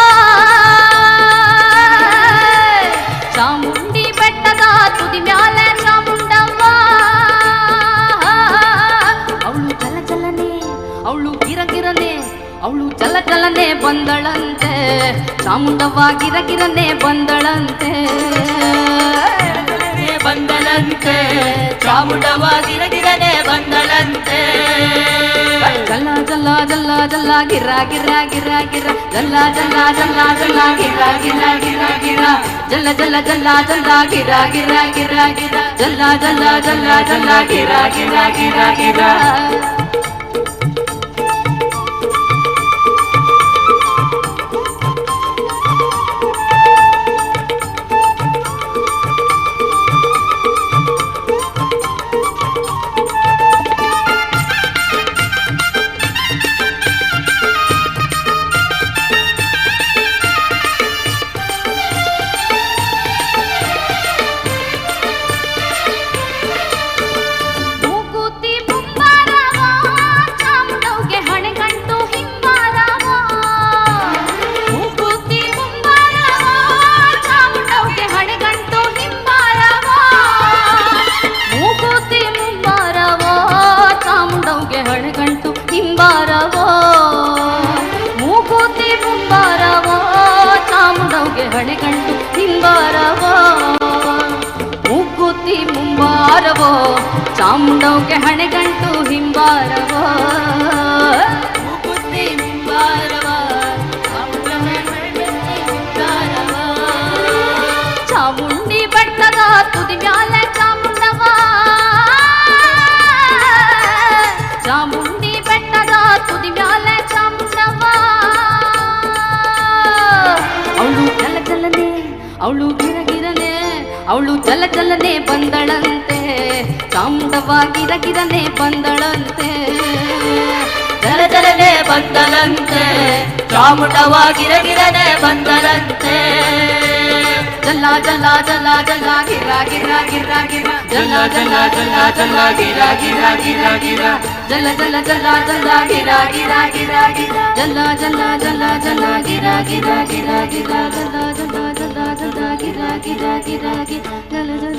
ಚಾಮುಂಡಿ ಬೆಟ್ಟದ ತುದಿ ಮ್ಯಾಲೆ ಚಾಮುಂಡವ್ವ ಅವಳು ಜಲ ಜಲನೆ ಅವಳು ಗಿರಗಿರನೆ ಅವಳು ಜಲ ಜಲನೆ ಬಂದಳಂತೆ ಚಾಮುಂಡವ್ವ ಗಿರಗಿರನೆ ಬಂದಳಂತೆ ಬಂದಳಂತೆ ಚಾಮುಂಡವ ಗಿರಗಿರನೆ ಬಂದಳಂತೆ ಜಲ ಜಲ ಜಲ ಜಲ ಗಿರ ಗಿರ ಗಿರ ಗಿರ ಜಲ ಜಲ ಜಲ ಜಲ ಗಿರ ಗಿರ ಗಿರ ಗಿರ ಜಲ ಜಲ ಜಲ ಜಲ ಗಿರ ಗಿರ ಗಿರ ಗಿರ ಜಲ ಜಲ ಜಲ ಜಲ ಗಿರ ಗಿರ ಗಿರ ಗಿರ ಹಣೆಗಂಟು ಹಿಂಬಾರವೋ ಮೂಗುತಿ ಮುಂಬಾರವೋ ಚಾಮುಂಡವ್ಗೆ ಹಣೆಗಂಟು ಹಿಂಬಾರವೋ ಮೂಗುತಿ ಮುಂಬಾರವೋ ಚಾಮುಂಡಿ ಬೆಟ್ಟದ ತುದಿ ಮ್ಯಾಲೆ ಚಾಮುಂಡವ ಚಾಮುಂಡಿ ಬೆಟ್ಟದ ತುದಿ ಮ್ಯಾಲೆ ಚಾಮುಂಡವ ಅವಳು ಜಲ ಜಲನೆ ಅವಳು ಗಿರಗಿರನೆ ಅವಳು ಜಲ ಜಲನೆ ಬಂದಳಂತೆ ಚಾಮುಂಡವ ಗಿರಗಿರನೆ ಬಂದಳಂತೆ ಜಲ ಜಲನೆ ಬಂದಳಂತೆ ಚಾಮುಂಡವ ಗಿರಗಿರನೆ ಬಂದಳಂತೆ ಜಲ ಜಲ ಜಲ ಜಲ ಗಿರ ಗಿರ ಗಿರ ಗಿರ ಜಲ ಜಲ ಜಲ ಜಲ ಗಿರ ಗಿರ ಗಿರ ಗಿರ ಜಲ ಜಲ ಜಲ ಜಲ ಗಿರ ಗಿರ ಗಿರ ಗಿರ ಜಲ ಜಲ ಜಲ ಜಲ ಗಿರ ಗಿರ ಗಿರ ಗಿರ ಜಲ ಜಲ ಜಲ ಜಲ ಗಿರ ಗಿರ ಗಿರ ಗಿರ ಜಲ ಜಲ